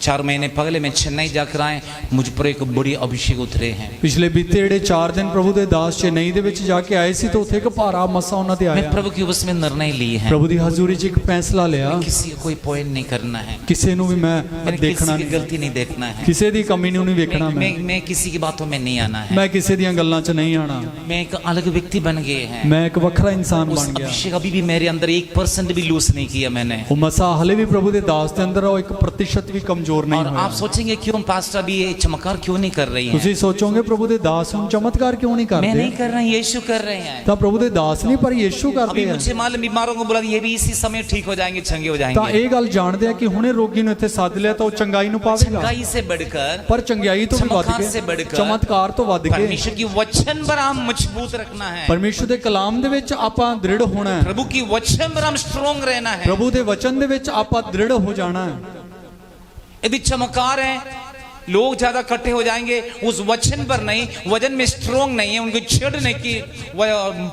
4 महीने पहले मैं चेन्नई जाकर आए, मुझ पर एक बड़ी अभिषेक उतरे हैं। ਪਿਛਲੇ ਬੀਤੇ ਜਿਹੜੇ 4 ਦਿਨ ਪ੍ਰਭੂ ਦੇ ਦਾਸ ਚੇਨਈ ਦੇ ਵਿੱਚ ਜਾ ਕੇ ਆਏ ਸੀ ਤਾਂ ਉੱਥੇ ਇੱਕ ਭਾਰਾ ਮਸਾ ਉਹਨਾਂ ਤੇ मैं ਆਇਆ। प्रभु की उपस्थिति में निर्णय लिए हैं, ਪ੍ਰਭੂ ਦੀ ਹਜ਼ੂਰੀ 'ਚ ਇੱਕ ਫੈਸਲਾ ਲਿਆ, किसी को कोई पॉइंट नहीं करना है, ਕਿਸੇ ਨੂੰ ਵੀ ਮੈਂ मैंने ਦੇਖਣਾ किसी की ਨਹੀਂ, गलती नहीं देखना है, ਕਿਸੇ ਦੀ ਕਮੀ ਨੂੰ ਨਹੀਂ ਵੇਖਣਾ। मैं किसी की बातों में नहीं आना है। ਮੈਂ ਕਿਸੇ ਦੀਆਂ ਗੱਲਾਂ 'ਚ ਨਹੀਂ ਆਣਾ। मैं एक अलग व्यक्ति बन गए हैं। ਮੈਂ ਇੱਕ ਵੱਖਰਾ ਇਨਸਾਨ उस ਬਣ ਗਿਆ। अभिषेक अभी भी मेरे अंदर 1% भी लूज नहीं किया मैंने। ਉਹ ਮਸਾ ਹਲੇ ਵੀ ਪ੍ਰਭੂ ਦੇ ਦਾਸ ਦੇ ਅੰਦਰ ਉਹ 1% ਵੀ ਕਮਜ਼ੋਰ ਨਹੀਂ और ਹੋਇਆ। आप सोचेंगे क्यों पास्टर अभी ये चमत्कार क्यों नहीं कर रही है। ਤੁਸੀਂ ਸੋਚੋਗੇ ਪ੍ਰਭੂ ਦੇ ਦਾਸ ਹੁਣ ਚਮਤਕਾਰ ਕਿਉਂ ਨਹੀਂ मैं ਕਰਦੇ। नहीं कर रहा, यीशु कर रहे हैं। ਤਾਂ ਪ੍ਰਭੂ ਦੇ ਦਾਸ ਨਹੀਂ ਪਰ ਯੀਸ਼ੂ अभी ਕਰਦੇ ਆ। मुझे मालूम, बीमारों को बोला ये भी इसी समय ठीक हो जाएंगे, चंगे हो ਤਾਂ जाएंगे। ਇਹ ਗੱਲ ਜਾਣਦੇ ਆ ਕਿ ਹੁਣੇ ਰੋਗੀ ਨੂੰ ਇੱਥੇ ਸੱਦ ਲਿਆ ਤਾਂ ਉਹ ਚੰਗਾਈ ਨੂੰ ਪਾਵੇਗਾ। चंगाई से बढ़कर, ਪਰ ਚੰਗਿਆਈ ਤੋਂ ਵੀ ਵੱਧ ਚਮਤਕਾਰ ਸੇ ਕੇ, बढ़कर, ਚਮਤਕਾਰ ਤੋਂ ਵੱਧ ਕੇ परमेश्वर की वचन पर हम मजबूत रखना है। ਪਰਮੇਸ਼ਰ ਦੇ ਕਲਾਮ ਦੇ ਵਿੱਚ ਆਪਾਂ ਦ੍ਰਿੜ ਹੋਣਾ ਹੈ। प्रभु की वचन पर हम स्ट्रोंग रहना है। ਪ੍ਰਭੂ ਦੇ ਵਚਨ ਦੇ ਵਿੱਚ ਆਪਾਂ ਦ੍ਰਿੜ ਹੋ ਜਾਣਾ ਹੈ। यदि चमत्कार है, लोग ज्यादा इकट्ठे हो जाएंगे, उस वचन पर नहीं, वजन में स्ट्रोंग नहीं है, उनको छेड़ने की,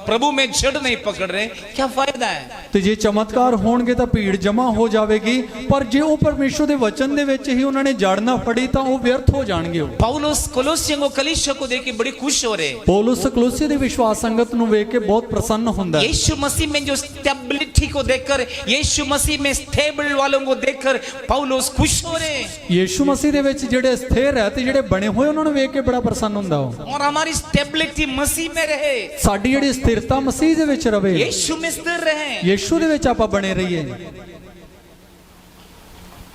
प्रभु में छेड़ नहीं पकड़ रहे, क्या फायदा है। ਤੇ ਜੇ ਚਮਤਕਾਰ ਹੋਣਗੇ ਤਾਂ ਭੀੜ ਜਮਾ ਹੋ ਜਾਵੇਗੀ, ਪਰ ਜੇ ਉਹ ਪਰਮੇਸ਼ਰ ਦੇ ਵਚਨ ਦੇ ਵਿੱਚ ਹੀ ਉਹਨਾਂ ਨੇ ਜੜ ਨਾ ਫੜੀ ਤਾਂ ਉਹ ਵਿਅਰਥ ਹੋ ਜਾਣਗੇ। ਉਹ पौलुस कोलोसियों को, कलीसिया को देख के बड़े खुश हो रहे। ਪੌਲੁਸ ਕਲੋਸੀ ਦੇ ਵਿਸ਼ਵਾਸ ਸੰਗਤ ਨੂੰ ਵੇਖ ਕੇ ਬਹੁਤ ਪ੍ਰਸੰਨ ਹੁੰਦਾ ਹੈ। यीशु मसीह में जो स्टेबिलिटी को देखकर, यीशु मसीह में स्टेबल वालों को देखकर पौलुस खुश हो रहे। ਯੀਸ਼ੂ ਮਸੀਹ ਦੇ ਵਿੱਚ ਜਿਹੜੇ ਸਥਿਰ ਹੈ ਤੇ ਜਿਹੜੇ ਬਣੇ ਹੋਏ ਉਹਨਾਂ ਨੂੰ ਵੇਖ ਕੇ ਬੜਾ ਪ੍ਰਸੰਨ ਹੁੰਦਾ ਉਹ। और हमारी स्टेबिलिटी मसीह में रहे, ਸਾਡੀ ਜਿਹੜੀ ਸਥਿਰਤਾ ਮਸੀਹ ਦੇ ਵਿੱਚ ਰਵੇ, यीशु में स्थिर रहे। ਯੀਸ਼ੂ ਦੇ ਵਿੱਚ ਆਪਾਂ ਬਣੇ ਰਹੀਏ।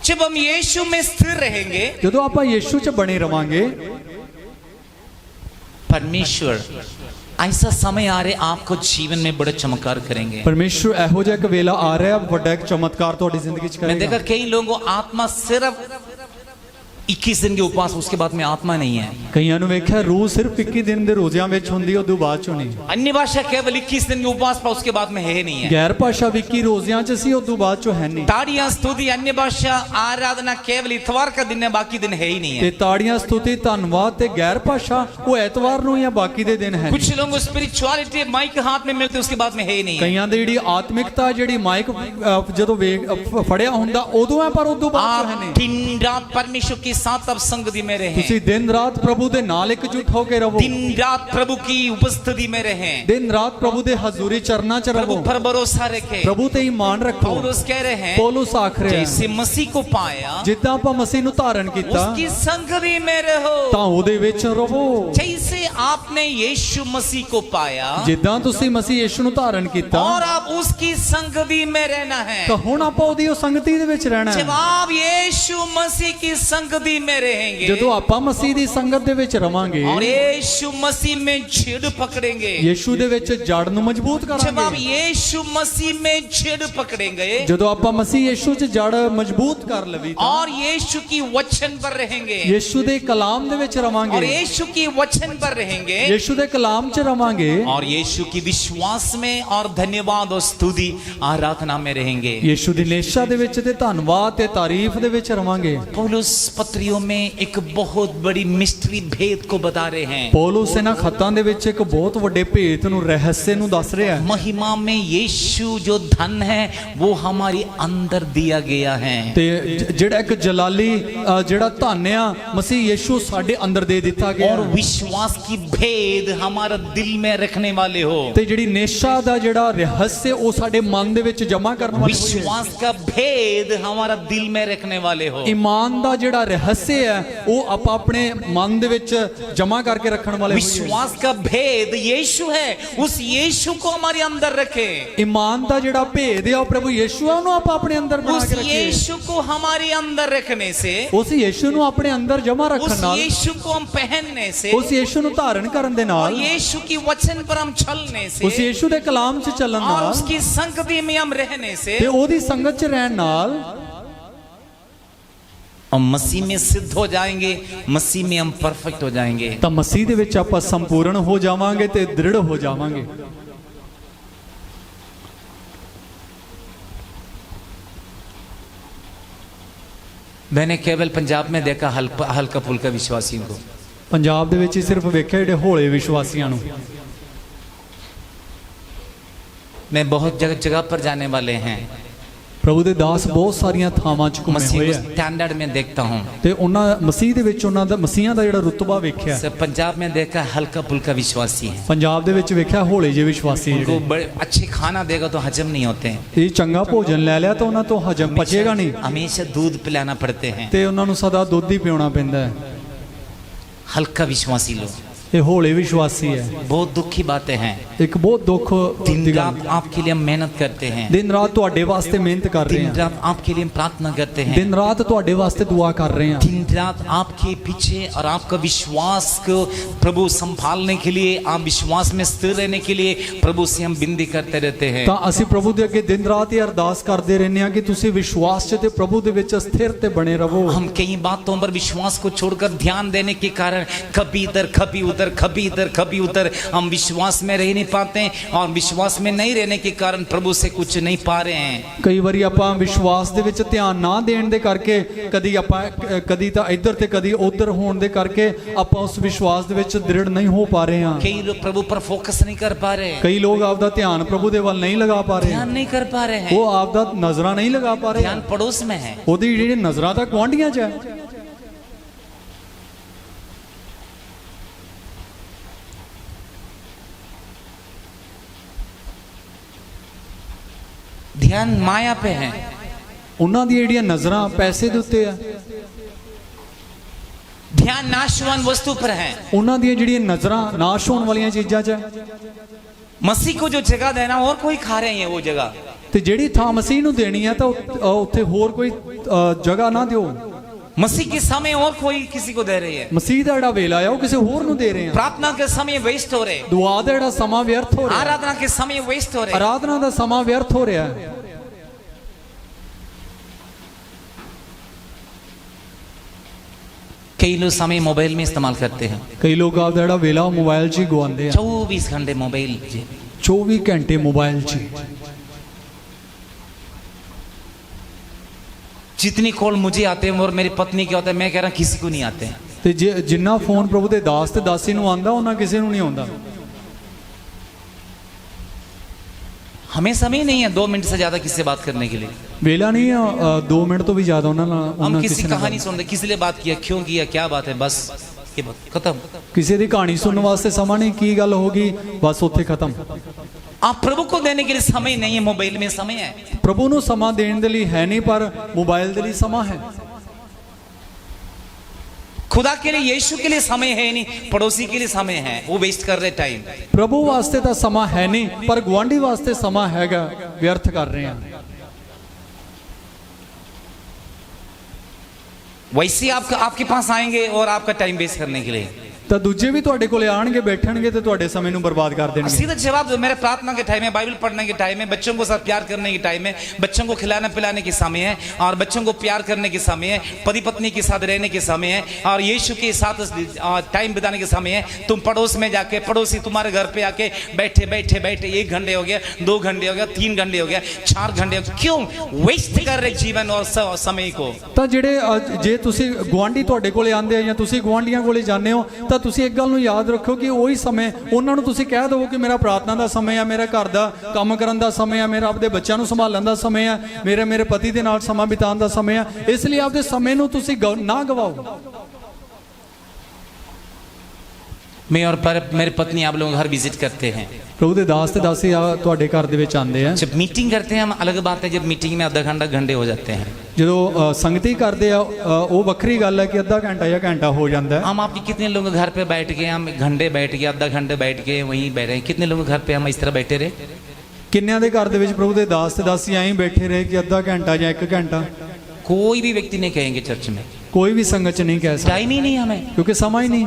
जब हम यीशु में स्थिर रहेंगे, ਜਦੋਂ ਆਪਾਂ ਯੀਸ਼ੂ 'ਚ ਬਣੇ ਰਵਾਂਗੇ, परमेश्वर ऐसा समय आ रहे आपको जीवन में बड़े चमत्कार करेंगे। ਪਰਮੇਸ਼ਰ ਇਹੋ ਜਿਹਾ ਇੱਕ ਵੇਲਾ ਆ ਰਿਹਾ, ਵੱਡਾ ਇੱਕ ਚਮਤਕਾਰ ਤੁਹਾਡੀ ਜ਼ਿੰਦਗੀ 'ਚ मैं ਕਰੇਗਾ। देखा कई लोगों को आत्मा सिर्फ 21 दिन के उपवास, उसके बाद में आत्मा नहीं है। ਕਈਆਂ ਨੂੰ ਵੇਖਿਆ ਰੂਹ ਸਿਰਫ 21 ਦਿਨ ਦੇ ਰੋਜ਼ਿਆਂ ਵਿੱਚ ਹੁੰਦੀ, ਉਦੋਂ ਬਾਅਦ ਚੋਂ ਨਹੀਂ। अन्य भाषा केवल 21 दिन के उपवास पर, उसके बाद में है ही नहीं है। ਗੈਰ ਭਾਸ਼ਾ 21 ਰੋਜ਼ਿਆਂ 'ਚ ਸੀ, ਉਦੋਂ ਬਾਅਦ ਚੋਂ ਹੈ ਨਹੀਂ। ताड़ियां स्तुति अन्य भाषा आराधना केवल इतवार का दिन है, बाकी दिन है ही नहीं ਤੇ है। ਤਾੜੀਆਂ ਸਤੁਤੀ ਧੰਨਵਾਦ ਤੇ ਗੈਰ ਭਾਸ਼ਾ ਉਹ ਐਤਵਾਰ ਨੂੰ ਜਾਂ ਬਾਕੀ ਦੇ ਦਿਨ ਹੈ ਨਹੀਂ। कुछ लोगों स्पिरिचुअलिटी माइक हाथ में मिलते, उसके बाद में है ही नहीं है। ਕਈਆਂ ਦੀ ਜਿਹੜੀ ਆਤਮਿਕਤਾ ਜਿਹੜੀ ਮਾਈਕ ਜਦੋਂ ਫੜਿਆ ਹੁੰਦਾ ਉਦੋਂ ਹੈ, ਪਰ ਉਦੋਂ ਬਾਅਦ ਚੋਂ ਹੈ आप ਨਹੀਂ। दिन रात परमेश्वर के साथ अब संगति में रहें, ਤੁਸੀਂ ਦਿਨ ਰਾਤ ਪ੍ਰਭੂ ਦੇ ਨਾਲ ਇਕਜੁੱਟ ਹੋ ਕੇ ਰਹੋ। दिन रात प्रभु की उपस्थिति में रहें, ਦਿਨ ਰਾਤ ਪ੍ਰਭੂ ਦੇ ਹਜ਼ੂਰੀ ਚਰਨਾਂ 'ਚ प्रभु ਰਹੋ। पर भरोसा रखें। ਪ੍ਰਭੂ ਤੇ ਈਮਾਨ ਰੱਖੋ। पौलुस कह रहे हैं ਪੌਲੁਸ ਆਖ ਰਿਹਾ जैसे मसीह को पाया ਜਿੱਦਾਂ ਆਪਾਂ ਮਸੀਹ ਨੂੰ ਧਾਰਨ ਕੀਤਾ उसकी संगति में रहो। ਤਾਂ ਉਹਦੇ ਵਿੱਚ ਰਹੋ। जैसे आपने यीशु मसीह को पाया ਜਿੱਦਾਂ ਤੁਸੀਂ ਮਸੀਹ ਯਿਸੂ ਨੂੰ ਧਾਰਨ ਕੀਤਾ और आप उसकी संगति में रहना है। ਤਾਂ ਹੁਣ ਆਪਾਂ ਉਹਦੀ ਉਹ ਸੰਗਤੀ ਦੇ ਵਿੱਚ ਰਹਿਣਾ जब ਹੈ। आप यीशु मसीह की संगति में रहेंगे ਜਦੋਂ ਆਪਾਂ ਮਸੀਹ ਦੀ ਸੰਗਤ ਦੇ ਵਿੱਚ ਰਵਾਂਗੇ, और यीशु मसीह में जड़ पकड़ेंगे, ਯਿਸੂ ਦੇ ਵਿੱਚ ਜੜ ਨੂੰ ਮਜ਼ਬੂਤ जब आप ਕਰਾਂਗੇ। यीशु मसीह में जड़ पकड़ेंगे ਜਦੋਂ ਆਪਾਂ ਮਸੀਹ ਯਿਸੂ 'ਚ ਜੜ ਮਜ਼ਬੂਤ ਕਰ ਲਵੀ ਤਾਂ और यीशु की वचन पर रहेंगे ਯਿਸੂ ਦੇ ਕਲਾਮ ਦੇ ਵਿੱਚ और ਰਵਾਂਗੇ। यीशु की वचन पर रहेंगे ਯਿਸੂ ਦੇ ਕਲਾਮ 'ਚ ਰਵਾਂਗੇ और यीशु की विश्वास में और धन्यवाद और स्तुति आराधना में रहेंगे। ਯਿਸੂ ਦੀ ਨਿਸ਼ਾ ਦੇ ਵਿੱਚ ਤੇ ਧੰਨਵਾਦ ਤੇ ਤਾਰੀਫ ਦੇ ਵਿੱਚ ਰਵਾਂਗੇ। पौलुस पत्रियों में एक बहुत बड़ी मिस्ट्री भेद को बता रहे हैं। ਪੌਲੁਸ ਇਹਨਾਂ ਖੱਤਾਂ ਦੇ ਵਿੱਚ ਇੱਕ ਬਹੁਤ ਵੱਡੇ ਭੇਤ ਨੂੰ ਰਹੱਸੇ ਨੂੰ ਦੱਸ ਰਿਹਾ ਹੈ। महिमा में यीशु जो धन है वो हमारे अंदर दिया गया है। ਤੇ ਜਿਹੜਾ ਇੱਕ ਜਲਾਲੀ ਜਿਹੜਾ ਧਨ ਆ ਮਸੀਹ ਯਿਸੂ ਸਾਡੇ ਅੰਦਰ ਦੇ ਦਿੱਤਾ ਗਿਆ और विश्वास की भेद हमारा दिल में रखने वाले हो। ਤੇ ਜਿਹੜੀ ਨਿਸ਼ਾ ਦਾ ਜਿਹੜਾ ਰਹੱਸ ਉਹ ਸਾਡੇ ਮਨ ਦੇ ਵਿੱਚ ਜਮਾ ਕਰਨ ਵਾਲੇ ਹੋਈਏ। विश्वास का भेद हमारा दिल में रखने वाले हो। ਈਮਾਨ ਦਾ ਜਿਹੜਾ ਰਹੱਸ ਹੈ ਉਹ ਆਪਾਂ ਆਪਣੇ ਮਨ ਦੇ ਵਿੱਚ ਜਮਾ ਕਰਕੇ ਰੱਖਣ ਵਾਲੇ ਹੋਈਏ। विश्वास का भेद यीशु है, उस यीशु को हमारे अंदर रखे। ਈਮਾਨ ਦਾ ਜਿਹੜਾ ਭੇਦ ਹੈ ਉਹ ਪ੍ਰਭੂ ਯਿਸੂ ਆ, ਉਹਨੂੰ ਆਪਾਂ ਆਪਣੇ ਅੰਦਰ ਬਣਾ उस ਕੇ ਰੱਖੀਏ। यीशु को हमारे अंदर रखने से, ਉਸ ਯਿਸੂ ਨੂੰ ਆਪਣੇ ਅੰਦਰ ਜਮਾ ਰੱਖਣ उस ਨਾਲ, यीशु को हम पहनने से ਉਸ ਯਿਸੂ ਨੂੰ ਧਾਰਨ ਕਰਨ ਦੇ और ਨਾਲ, यीशु की वचन पर हम चलने ਉਸ से ਯਿਸੂ ਦੇ ਕਲਾਮ 'ਚ ਚੱਲਣ और ਨਾਲ उसकी संगति में हम रहने से ਤੇ ਉਹਦੀ ਸੰਗਤ 'ਚ ਰਹਿਣ ਨਾਲ हम मसीह में सिद्ध हो जाएंगे, मसीह में हम परफेक्ट हो जाएंगे। ਤਾਂ ਮਸੀਹ ਦੇ ਵਿੱਚ ਆਪਾਂ ਸੰਪੂਰਨ ਹੋ ਜਾਵਾਂਗੇ ਤੇ ਦ੍ਰਿੜ ਹੋ ਜਾਵਾਂਗੇ। मैंने केवल पंजाब में देखा हल्का फुल्का विश्वासियों को। ਪੰਜਾਬ ਦੇ ਵਿੱਚ ਹੀ ਸਿਰਫ ਵੇਖਿਆ ਜਿਹੜੇ ਹੋਲੇ ਵਿਸ਼ਵਾਸੀਆਂ ਨੂੰ। मैं बहुत जगह जगह पर जाने वाले हैं, ਪ੍ਰਭੂ ਦੇ ਦਾਸ ਬਹੁਤ ਸਾਰੀਆਂ ਥਾਵਾਂ 'ਚ ਘੁੰਮੇ मसीह ਹੋਏ को ਆ स्टैंडर्ड में देखता हूँ। ਤੇ ਉਹਨਾਂ ਮਸੀਹ ਦੇ ਵਿੱਚ ਉਹਨਾਂ ਦਾ ਮਸੀਹਾਂ ਦਾ ਜਿਹੜਾ ਰੁਤਬਾ ਵੇਖਿਆ। सब पंजाब में देखा हल्का फुल्का विश्वासी है, ਪੰਜਾਬ ਦੇ ਵਿੱਚ ਵੇਖਿਆ ਹੋਲੇ ਜਿਹੇ ਵਿਸ਼ਵਾसी उनको ਜਿਹੜੇ बड़े अच्छे खाना देगा तो हजम नहीं होते हैं, ਇਹ ਚੰਗਾ ਭੋਜਨ ਲੈ ਲਿਆ ਤਾਂ ਉਹਨਾਂ ਤੋਂ ਹਜਮ ਪਚੇਗਾ ਨਹੀਂ हमेशा दूध पिलाना पड़ते हैं। ਤੇ ਉਹਨਾਂ ਨੂੰ ਸਦਾ ਦੁੱਧ ਹੀ ਪਿਉਣਾ ਪੈਂਦਾ ਹੈ। हल्का विश्वासी लोग ਇਹ ਹੋਲੇ ਵਿਸ਼ਵਾਸੀ ਹੈ। बहुत दुख की बातें हैं। ਇੱਕ ਬਹੁਤ ਦੁੱਖ दिन ਦੀ ਗੱਲ रात आपके लिए हम मेहनत करते हैं, ਦਿਨ ਰਾਤ ਤੁਹਾਡੇ ਵਾਸਤੇ ਮਿਹਨਤ ਕਰ ਰਹੇ दिन ਹਾਂ। रात आपके लिए हम प्रार्थना करते हैं, ਦਿਨ ਰਾਤ ਤੁਹਾਡੇ ਵਾਸਤੇ ਦੁਆ ਕਰ ਰਹੇ ਹਾਂ। दिन रात आपके पीछे और आपका विश्वास को प्रभु संभालने के लिए, आप विश्वास में स्थिर रहने के लिए प्रभु से हम विनती करते रहते हैं। ਤਾਂ ਅਸੀਂ ਪ੍ਰਭੂ ਦੇ ਅੱਗੇ ਦਿਨ ਰਾਤ ਹੀ ਅਰਦਾਸ ਕਰਦੇ ਰਹਿੰਦੇ ਹਾਂ ਕਿ ਤੁਸੀਂ ਵਿਸ਼ਵਾਸ 'ਚ ਤੇ ਪ੍ਰਭੂ ਦੇ ਵਿੱਚ ਸਥਿਰ ਤੇ ਬਣੇ ਰਹੋ। हम कई बातों पर विश्वास को छोड़कर ध्यान देने के कारण कभी इधर कभी उधर कभी इधर कभी उधर हम विश्वास में रह नहीं पाते और विश्वास में नहीं रहने के कारण प्रभु से कुछ नहीं पा रहे हैं। ਕਈ ਵਾਰੀ ਆਪਾਂ ਵਿਸ਼ਵਾਸ ਦੇ ਵਿੱਚ ਧਿਆਨ ਨਾ ਦੇਣ ਦੇ ਕਰਕੇ ਕਦੀ ਤਾਂ ਇੱਧਰ ਤੇ ਕਦੀ ਉੱਧਰ ਹੋਣ ਦੇ ਕਰਕੇ ਆਪਾਂ ਉਸ ਵਿਸ਼ਵਾਸ ਦੇ ਵਿੱਚ ਦ੍ਰਿੜ ਨਹੀਂ ਹੋ ਪਾ ਰਹੇ ਹਾਂ। कई लोग प्रभु पर फोकस नहीं कर पा रहे हैं, ਕਈ ਲੋਕ ਆਪਦਾ ਧਿਆਨ ਪ੍ਰਭੂ ਦੇ ਵੱਲ ਨਹੀਂ ਲਗਾ ਪਾ ਰਹੇ, ध्यान नहीं कर पा रहे हैं, ਉਹ ਆਪਦਾ ਨਜ਼ਰਾਂ ਨਹੀਂ ਲਗਾ ਪਾ ਰਹੇ, ध्यान पड़ोस में है। ਉਹਦੀ ਜਿਹੜੀ ਨਜ਼ਰਾਂ ਤਾਂ ਗੁਆਂਢੀਆਂ 'ਚ ਹੈ। ध्यान माया पे है, ਉਹਨਾਂ ਦੀਆਂ ਜਿਹੜੀਆਂ ਨਜ਼ਰਾਂ ਪੈਸੇ ਦੇ ਉੱਤੇ ਆ, ध्यान नाशवान वस्तु पर है। ਉਹਨਾਂ ਦੀਆਂ ਜਿਹੜੀਆਂ ਨਜ਼ਰਾਂ ਨਾਸ਼ ਹੋਣ ਵਾਲੀਆਂ ਚੀਜ਼ਾਂ 'ਚ ਹੈ। मसीह को जो जगह देना और कोई खा रहे हैं वो जगह, ਤੇ ਜਿਹੜੀ ਥਾਂ ਮਸੀਹ ਨੂੰ ਦੇਣੀ ਹੈ ਤਾਂ ਉੱਥੇ ਹੋਰ ਕੋਈ ਜਗ੍ਹਾ ਨਾ ਦਿਓ। मसीह के समय और कोई किसी को दे रही है, ਮਸੀਹ ਦਾ ਜਿਹੜਾ ਵੇਲਾ ਆ ਉਹ ਕਿਸੇ ਹੋਰ ਨੂੰ ਦੇ ਰਹੇ ਆ। प्रार्थना के समय वेस्ट हो रहे, ਦੁਆ ਦਾ ਜਿਹੜਾ ਸਮਾਂ ਵਿਅਰਥ ਹੋ ਰਿਹਾ, आराधना के समय वेस्ट हो रहे। ਆਰਾਧਨਾ ਦਾ ਸਮਾਂ ਵਿਅਰਥ ਹੋ ਰਿਹਾ ਹੈ। कई लोग समय मोबाइल में इस्तेमाल करते हैं, ਕਈ ਲੋਕ ਆਪਦਾ ਜਿਹੜਾ ਵੇਲਾ ਮੋਬਾਈਲ 'ਚ ਹੀ ਗਵਾਉਂਦੇ ਆ। 24 घंटे मोबाइल। 24 ਘੰਟੇ ਮੋਬਾਈਲ 'ਚ ਹੀ। जितनी कॉल मुझे आते हैं और मेरी पत्नी के होते हैं, मैं कह रहा हूं किसी को नहीं आते हैं। ਤੇ ਜਿੰਨਾ ਫੋਨ ਪ੍ਰਭੂ ਦੇ ਦਾਸ ਤੇ ਦਾਸੀ ਨੂੰ ਆਂਦਾ ਉਹਨਾਂ ਕਿਸੇ ਨੂੰ ਨਹੀਂ ਆਉਂਦਾ। हमें समय नहीं है 2 मिनट से ज्यादा किसी से बात करने के लिए। ਵੇਲਾ ਨਹੀਂ ਆ 2 ਮਿੰਟ ਤੋਂ ਵੀ ਜ਼ਿਆਦਾ ਉਹਨਾਂ ਨਾਲ हम ਉਹਨਾਂ किसी ਕਿਸੇ ਨਾਲ कहानी सुनते, किसी लिए बात किया, क्यों किया, क्या बात है, बस ये बात खत्म। ਕਿਸੇ ਦੀ ਕਹਾਣੀ ਸੁਣਨ ਵਾਸਤੇ ਸਮਾਂ ਨਹੀਂ, ਕੀ ਗੱਲ ਹੋ ਗਈ, ਬਸ ਉੱਥੇ ਖਤਮ। आप प्रभु को देने के लिए समय नहीं है, मोबाइल में समय है। ਪ੍ਰਭੂ ਨੂੰ ਸਮਾਂ ਦੇਣ ਦੇ ਲਈ ਹੈ ਨਹੀਂ, ਪਰ ਮੋਬਾਈਲ ਦੇ ਲਈ ਸਮਾਂ ਹੈ। खुदा के लिए, यीशु के लिए समय है नहीं, पड़ोसी के लिए समय है, वो वेस्ट कर रहे टाइम। ਪ੍ਰਭੂ ਵਾਸਤੇ ਤਾਂ ਸਮਾਂ ਹੈ ਨਹੀਂ, ਪਰ ਗੁਆਂਢੀ ਵਾਸਤੇ ਸਮਾਂ ਹੈਗਾ, ਵਿਅਰਥ ਕਰ ਰਹੇ ਹਾਂ। वैसे आपके पास आएंगे और आपका टाइम वेस्ट करने के लिए। ਤਾਂ ਦੂਜੇ ਵੀ ਤੁਹਾਡੇ ਕੋਲੇ ਆਣਗੇ, ਬੈਠਣਗੇ ਤੇ ਤੁਹਾਡੇ ਸਮੇਂ ਨੂੰ ਬਰਬਾਦ ਕਰ देंगे। सीधा जवाब दो, मेरे प्रार्थना के टाइम है, बाइबल पढ़ने के टाइम है, बच्चों को साथ प्यार करने के टाइम है, बच्चों को खिलाना पिलाने के समय है, और बच्चों को प्यार करने के समय है, पति पत्नी के साथ रहने के समय है, और यीशु के साथ टाइम बिताने के समय है। तुम पड़ोस में जाके, पड़ोसी तुम्हारे घर पे आके बैठे बैठे बैठे 1 घंटे हो गया, 2 घंटे हो गया, 3 घंटे हो गया, 4 घंटे हो गया, क्यों वेस्ट कर रहे जीवन और समय को। ਤਾਂ ਜਿਹੜੇ ਜੇ ਤੁਸੀਂ ਗੁਆਂਢੀ ਤੁਹਾਡੇ ਕੋਲੇ ਆਂਦੇ ਆ ਜਾਂ ਤੁਸੀਂ ਗੁਆਂਢੀਆਂ ਕੋਲੇ ਜਾਂਦੇ ਹੋ, ਤਾਂ ਤੁਸੀਂ ਇੱਕ ਗੱਲ ਨੂੰ ਯਾਦ ਰੱਖੋ ਕਿ ਉਹੀ ਸਮੇਂ ਉਹਨਾਂ ਨੂੰ ਤੁਸੀਂ ਕਹਿ ਦਿਓ ਕਿ ਮੇਰਾ ਪ੍ਰਾਰਥਨਾ ਦਾ ਸਮੇਂ ਆ, ਮੇਰਾ ਘਰ ਦਾ ਕੰਮ ਕਰਨ ਦਾ ਸਮੇਂ ਆ, ਮੇਰਾ ਆਪਦੇ ਬੱਚਿਆਂ ਨੂੰ ਸੰਭਾਲਣ ਦਾ ਸਮੇਂ ਆ, ਮੇਰੇ ਪਤੀ ਦੇ ਨਾਲ ਸਮਾਂ ਬਿਤਾਉਣ ਦਾ ਸਮੇਂ ਆ। ਇਸ ਲਈ ਆਪਦੇ ਸਮੇਂ ਨੂੰ ਤੁਸੀਂ ਨਾ ਗਵਾਓ। मैं और मेरे पत्नी आप लोगों का घर विजिट करते हैं, ਪ੍ਰਭੂ ਦੇ ਦਾਸ ਤੇ ਦਾਸੀ ਆ ਤੁਹਾਡੇ ਘਰ ਦੇ ਵਿੱਚ ਆਉਂਦੇ ਆ। जब मीटिंग करते हैं हम, अलग बात है जब मीटिंग में आधा घंटे हो जाते हैं। ਜਦੋਂ ਸੰਗਤੀ ਕਰਦੇ ਆ ਉਹ ਵੱਖਰੀ ਗੱਲ ਹੈ ਕਿ ਅੱਧਾ ਘੰਟਾ ਜਾਂ ਘੰਟਾ हो जाता है। हम आपके कितने लोग घर पे बैठ गए, हम घंटे बैठ गए, आधा घंटे बैठ के वहीं बैठे, कितने लोग घर पे हम इस तरह बैठे रहे। ਕਿੰਨਿਆਂ ਦੇ ਘਰ ਦੇ ਵਿੱਚ ਪ੍ਰਭੂ ਦੇ ਦਾਸ ਤੇ ਦਾਸੀ ਐਂ ਹੀ ਬੈਠੇ ਰਹੇ ਕਿ ਅੱਧਾ ਘੰਟਾ ਜਾਂ 1 ਘੰਟਾ। कोई भी व्यक्ति नहीं कहेंगे चर्च में, ਕੋਈ ਵੀ ਸੰਗਤ ਚ ਨਹੀਂ ਕਹਿ ਸਕਦਾ, टाइम ही नहीं हमें, ਕਿਉਂਕਿ ਸਮਾਂ ਹੀ ਨਹੀਂ।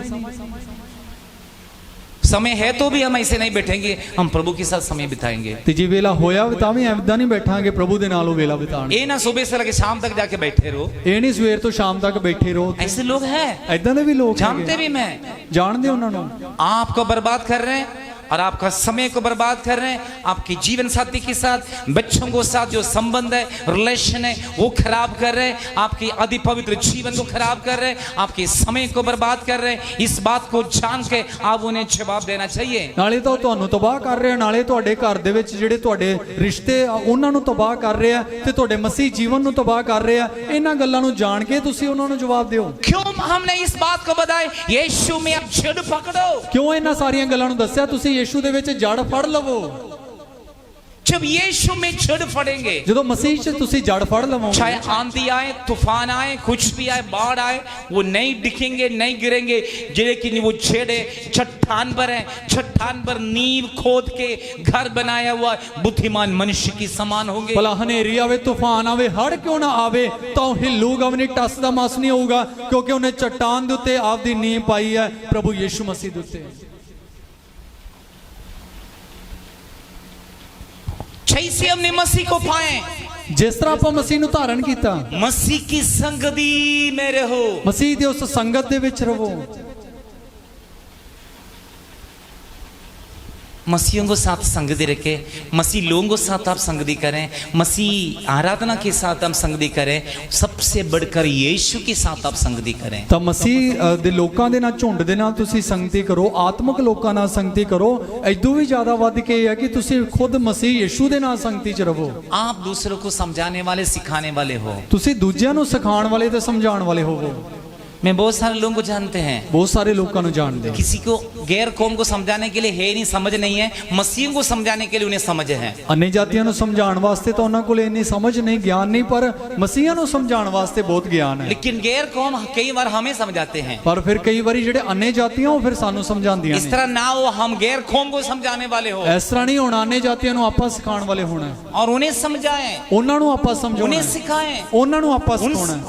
समय है तो भी हम ऐसे नहीं बैठेंगे, हम प्रभु के साथ समय बिताएंगे। ਤੇ ਜੇ ਵੇਲਾ ਹੋਇਆ ਤਾਂ ਵੀ ਐਦਾਂ ਨਹੀਂ ਬੈਠਾਂਗੇ, ਪ੍ਰਭੂ ਦੇ ਨਾਲ ਉਹ ਵੇਲਾ ਬਿਤਾਣ। ये ना सुबह से लेके शाम तक जाके बैठे रहो, ਇਹ ਨਹੀਂ ਸਵੇਰ ਤੋਂ ਸ਼ਾਮ ਤੱਕ ਬੈਠੇ ਰਹੋ। ऐसे लोग हैं, ਐਦਾਂ ਦੇ ਵੀ ਲੋਕ जानते ਹੈਗੇ, भी मैं। ਜਾਣਦੇ ਉਹਨਾਂ ਨੂੰ। आपको बर्बाद कर रहे हैं और आपका समय को बर्बाद कर रहे हैं, आपके जीवन साथी के साथ, बच्चों को साथ जो संबंध है, रिलेशन है, वो खराब कर रहे हैं, आपके अति पवित्र जीवन को खराब कर रहे हैं, आपके समय को बर्बाद कर रहे हैं। इस बात को जान के आप उन्हें जवाब देना चाहिए। ਨਾਲੇ ਤਾਂ ਉਹ ਤੁਹਾਨੂੰ ਤਬਾਹ ਕਰ ਰਹੇ ਆ, ਨਾਲੇ ਤੁਹਾਡੇ ਘਰ ਦੇ ਵਿੱਚ ਜਿਹੜੇ ਤੁਹਾਡੇ ਰਿਸ਼ਤੇ ਆ ਉਹਨਾਂ ਨੂੰ ਤਬਾਹ ਕਰ ਰਹੇ ਆ, ਤੇ ਤੁਹਾਡੇ ਮਸੀਹ ਜੀਵਨ ਨੂੰ ਤਬਾਹ ਕਰ ਰਹੇ ਆ। ਇਹਨਾਂ ਗੱਲਾਂ ਨੂੰ ਜਾਣ ਕੇ ਤੁਸੀਂ ਉਹਨਾਂ ਨੂੰ ਜਵਾਬ ਦਿਓ। क्यों हमने इस बात को बताया, यीशु में आप जड़ पकड़ो। ਕਿਉਂ ਇਹਨਾਂ ਸਾਰੀਆਂ ਗੱਲਾਂ ਨੂੰ ਦੱਸਿਆ? ਤੁਸੀਂ ਯੀਸ਼ੂ ਦੇ ਵਿੱਚ ਜੜ ਫੜ ਲਵੋ। जब यीशु में जड़ फड़ेंगे, ਜਦੋਂ ਮਸੀਹ 'ਚ ਤੁਸੀਂ ਜੜ ਫੜ ਲਵੋਗੇ, चाहे आंधी आए, तूफान आए, कुछ भी आए, बाढ़ आए, वो नहीं दिखेंगे, नहीं गिरेंगे, लेकिन वो छेड़े चट्टान पर है, चट्टान पर नींव खोद के घर बनाया हुआ बुद्धिमान मनुष्य की समान होंगे। ਭਲਾ ਹਨੇਰੀ ਆਵੇ, ਤੂਫਾਨ ਆਵੇ, ਹੜ ਕਿਉਂ ਨਾ ਆਵੇ, ਤਾਂ ਉਹ ਹਿੱਲੂਗਾ ਵੀ ਨਹੀਂ, ਟੱਸਦਾ ਮਸ ਨਹੀਂ ਹੋਊਗਾ, ਕਿਉਂਕਿ ਉਹਨੇ ਚਟਾਨ ਦੇ ਉੱਤੇ ਆਪਦੀ ਨੀਂਹ ਪਾਈ ਹੈ, ਪ੍ਰਭੂ ਯੀਸ਼ੂ ਮਸੀਹ ਦੇ ਉੱਤੇ। जैसे हमने मसीह को पाए, ਜਿਸ ਤਰ੍ਹਾਂ ਆਪਾਂ ਮਸੀਹ ਨੂੰ ਧਾਰਨ ਕੀਤਾ, मसीह की संगति में रहो, ਮਸੀਹ ਦੀ ਉਸ ਸੰਗਤ ਦੇ ਵਿੱਚ ਰਹੋ। मसीहों को साथ संगति रखे, मसीह लोगों को साथ आप संगति करें, मसीह आराधना के साथ हम संगति करें, सबसे बढ़कर यीशु के साथ आप संगति करें। ਤਾਂ ਮਸੀਹ ਦੇ ਲੋਕਾਂ ਦੇ ਨਾਲ, ਝੁੰਡ ਦੇ ਨਾਲ ਤੁਸੀਂ ਸੰਗਤੀ ਕਰੋ, ਆਤਮਿਕ ਲੋਕਾਂ ਨਾਲ ਸੰਗਤੀ ਕਰੋ। ਐਦੋਂ ਵੀ ਜ਼ਿਆਦਾ ਵੱਧ ਕੇ ਇਹ ਹੈ ਕਿ ਤੁਸੀਂ ਖੁਦ ਮਸੀਹ ਯੀਸ਼ੂ ਦੇ ਨਾਲ ਸੰਗਤੀ 'ਚ ਰਹੋ। आप दूसरों को समझाने वाले, सिखाने वाले हो। ਤੁਸੀਂ ਦੂਜਿਆਂ ਨੂੰ ਸਿਖਾਉਣ ਵਾਲੇ ਤੇ ਸਮਝਾਉਣ ਵਾਲੇ ਹੋਵੋ। मैं बहुत सारे लोगों को जानते हैं, ਬਹੁਤ ਸਾਰੇ ਲੋਕਾਂ ਨੂੰ ਜਾਣਦੇ ਹਾਂ। किसी को गैर कौम को समझाने के लिए है नहीं, समझ नहीं है, मसीह को समझाने के लिए उन्हें समझ है। अन्य जातियों ਨੂੰ ਸਮਝਾਉਣ ਵਾਸਤੇ ਤਾਂ ਉਹਨਾਂ ਕੋਲ ਇੰਨੀ ਸਮਝ ਨਹੀਂ, ਗਿਆਨ ਨਹੀਂ, ਪਰ ਮਸੀਹਾਂ ਨੂੰ ਸਮਝਾਉਣ ਵਾਸਤੇ ਬਹੁਤ ਗਿਆਨ ਹੈ। लेकिन गैर कौम कई बार हमें समझाते हैं, ਪਰ ਫਿਰ ਕਈ ਵਾਰੀ ਜਿਹੜੇ अन्य ਜਾਤੀਆਂ ਉਹ ਫਿਰ ਸਾਨੂੰ ਸਮਝਾਉਂਦੀਆਂ इस ਨੇ। तरह ना हो, हम गैर कौम को समझाने वाले हो ਇਸ ਤਰ੍ਹਾਂ ਨਹੀਂ ਹੋਣਾ, अन्य ਜਾਤੀਆਂ ਨੂੰ ਆਪਾਂ ਸਿਖਾਉਣ ਵਾਲੇ ਹੋਣਾ, और उन्हें समझाएं, ਉਹਨਾਂ ਨੂੰ ਆਪਾਂ ਸਮਝਾਉਣਾ, उन्हें सिखाएं, ਉਹਨਾਂ ਨੂੰ ਆਪਾਂ ਸਿਖਾਉਣਾ।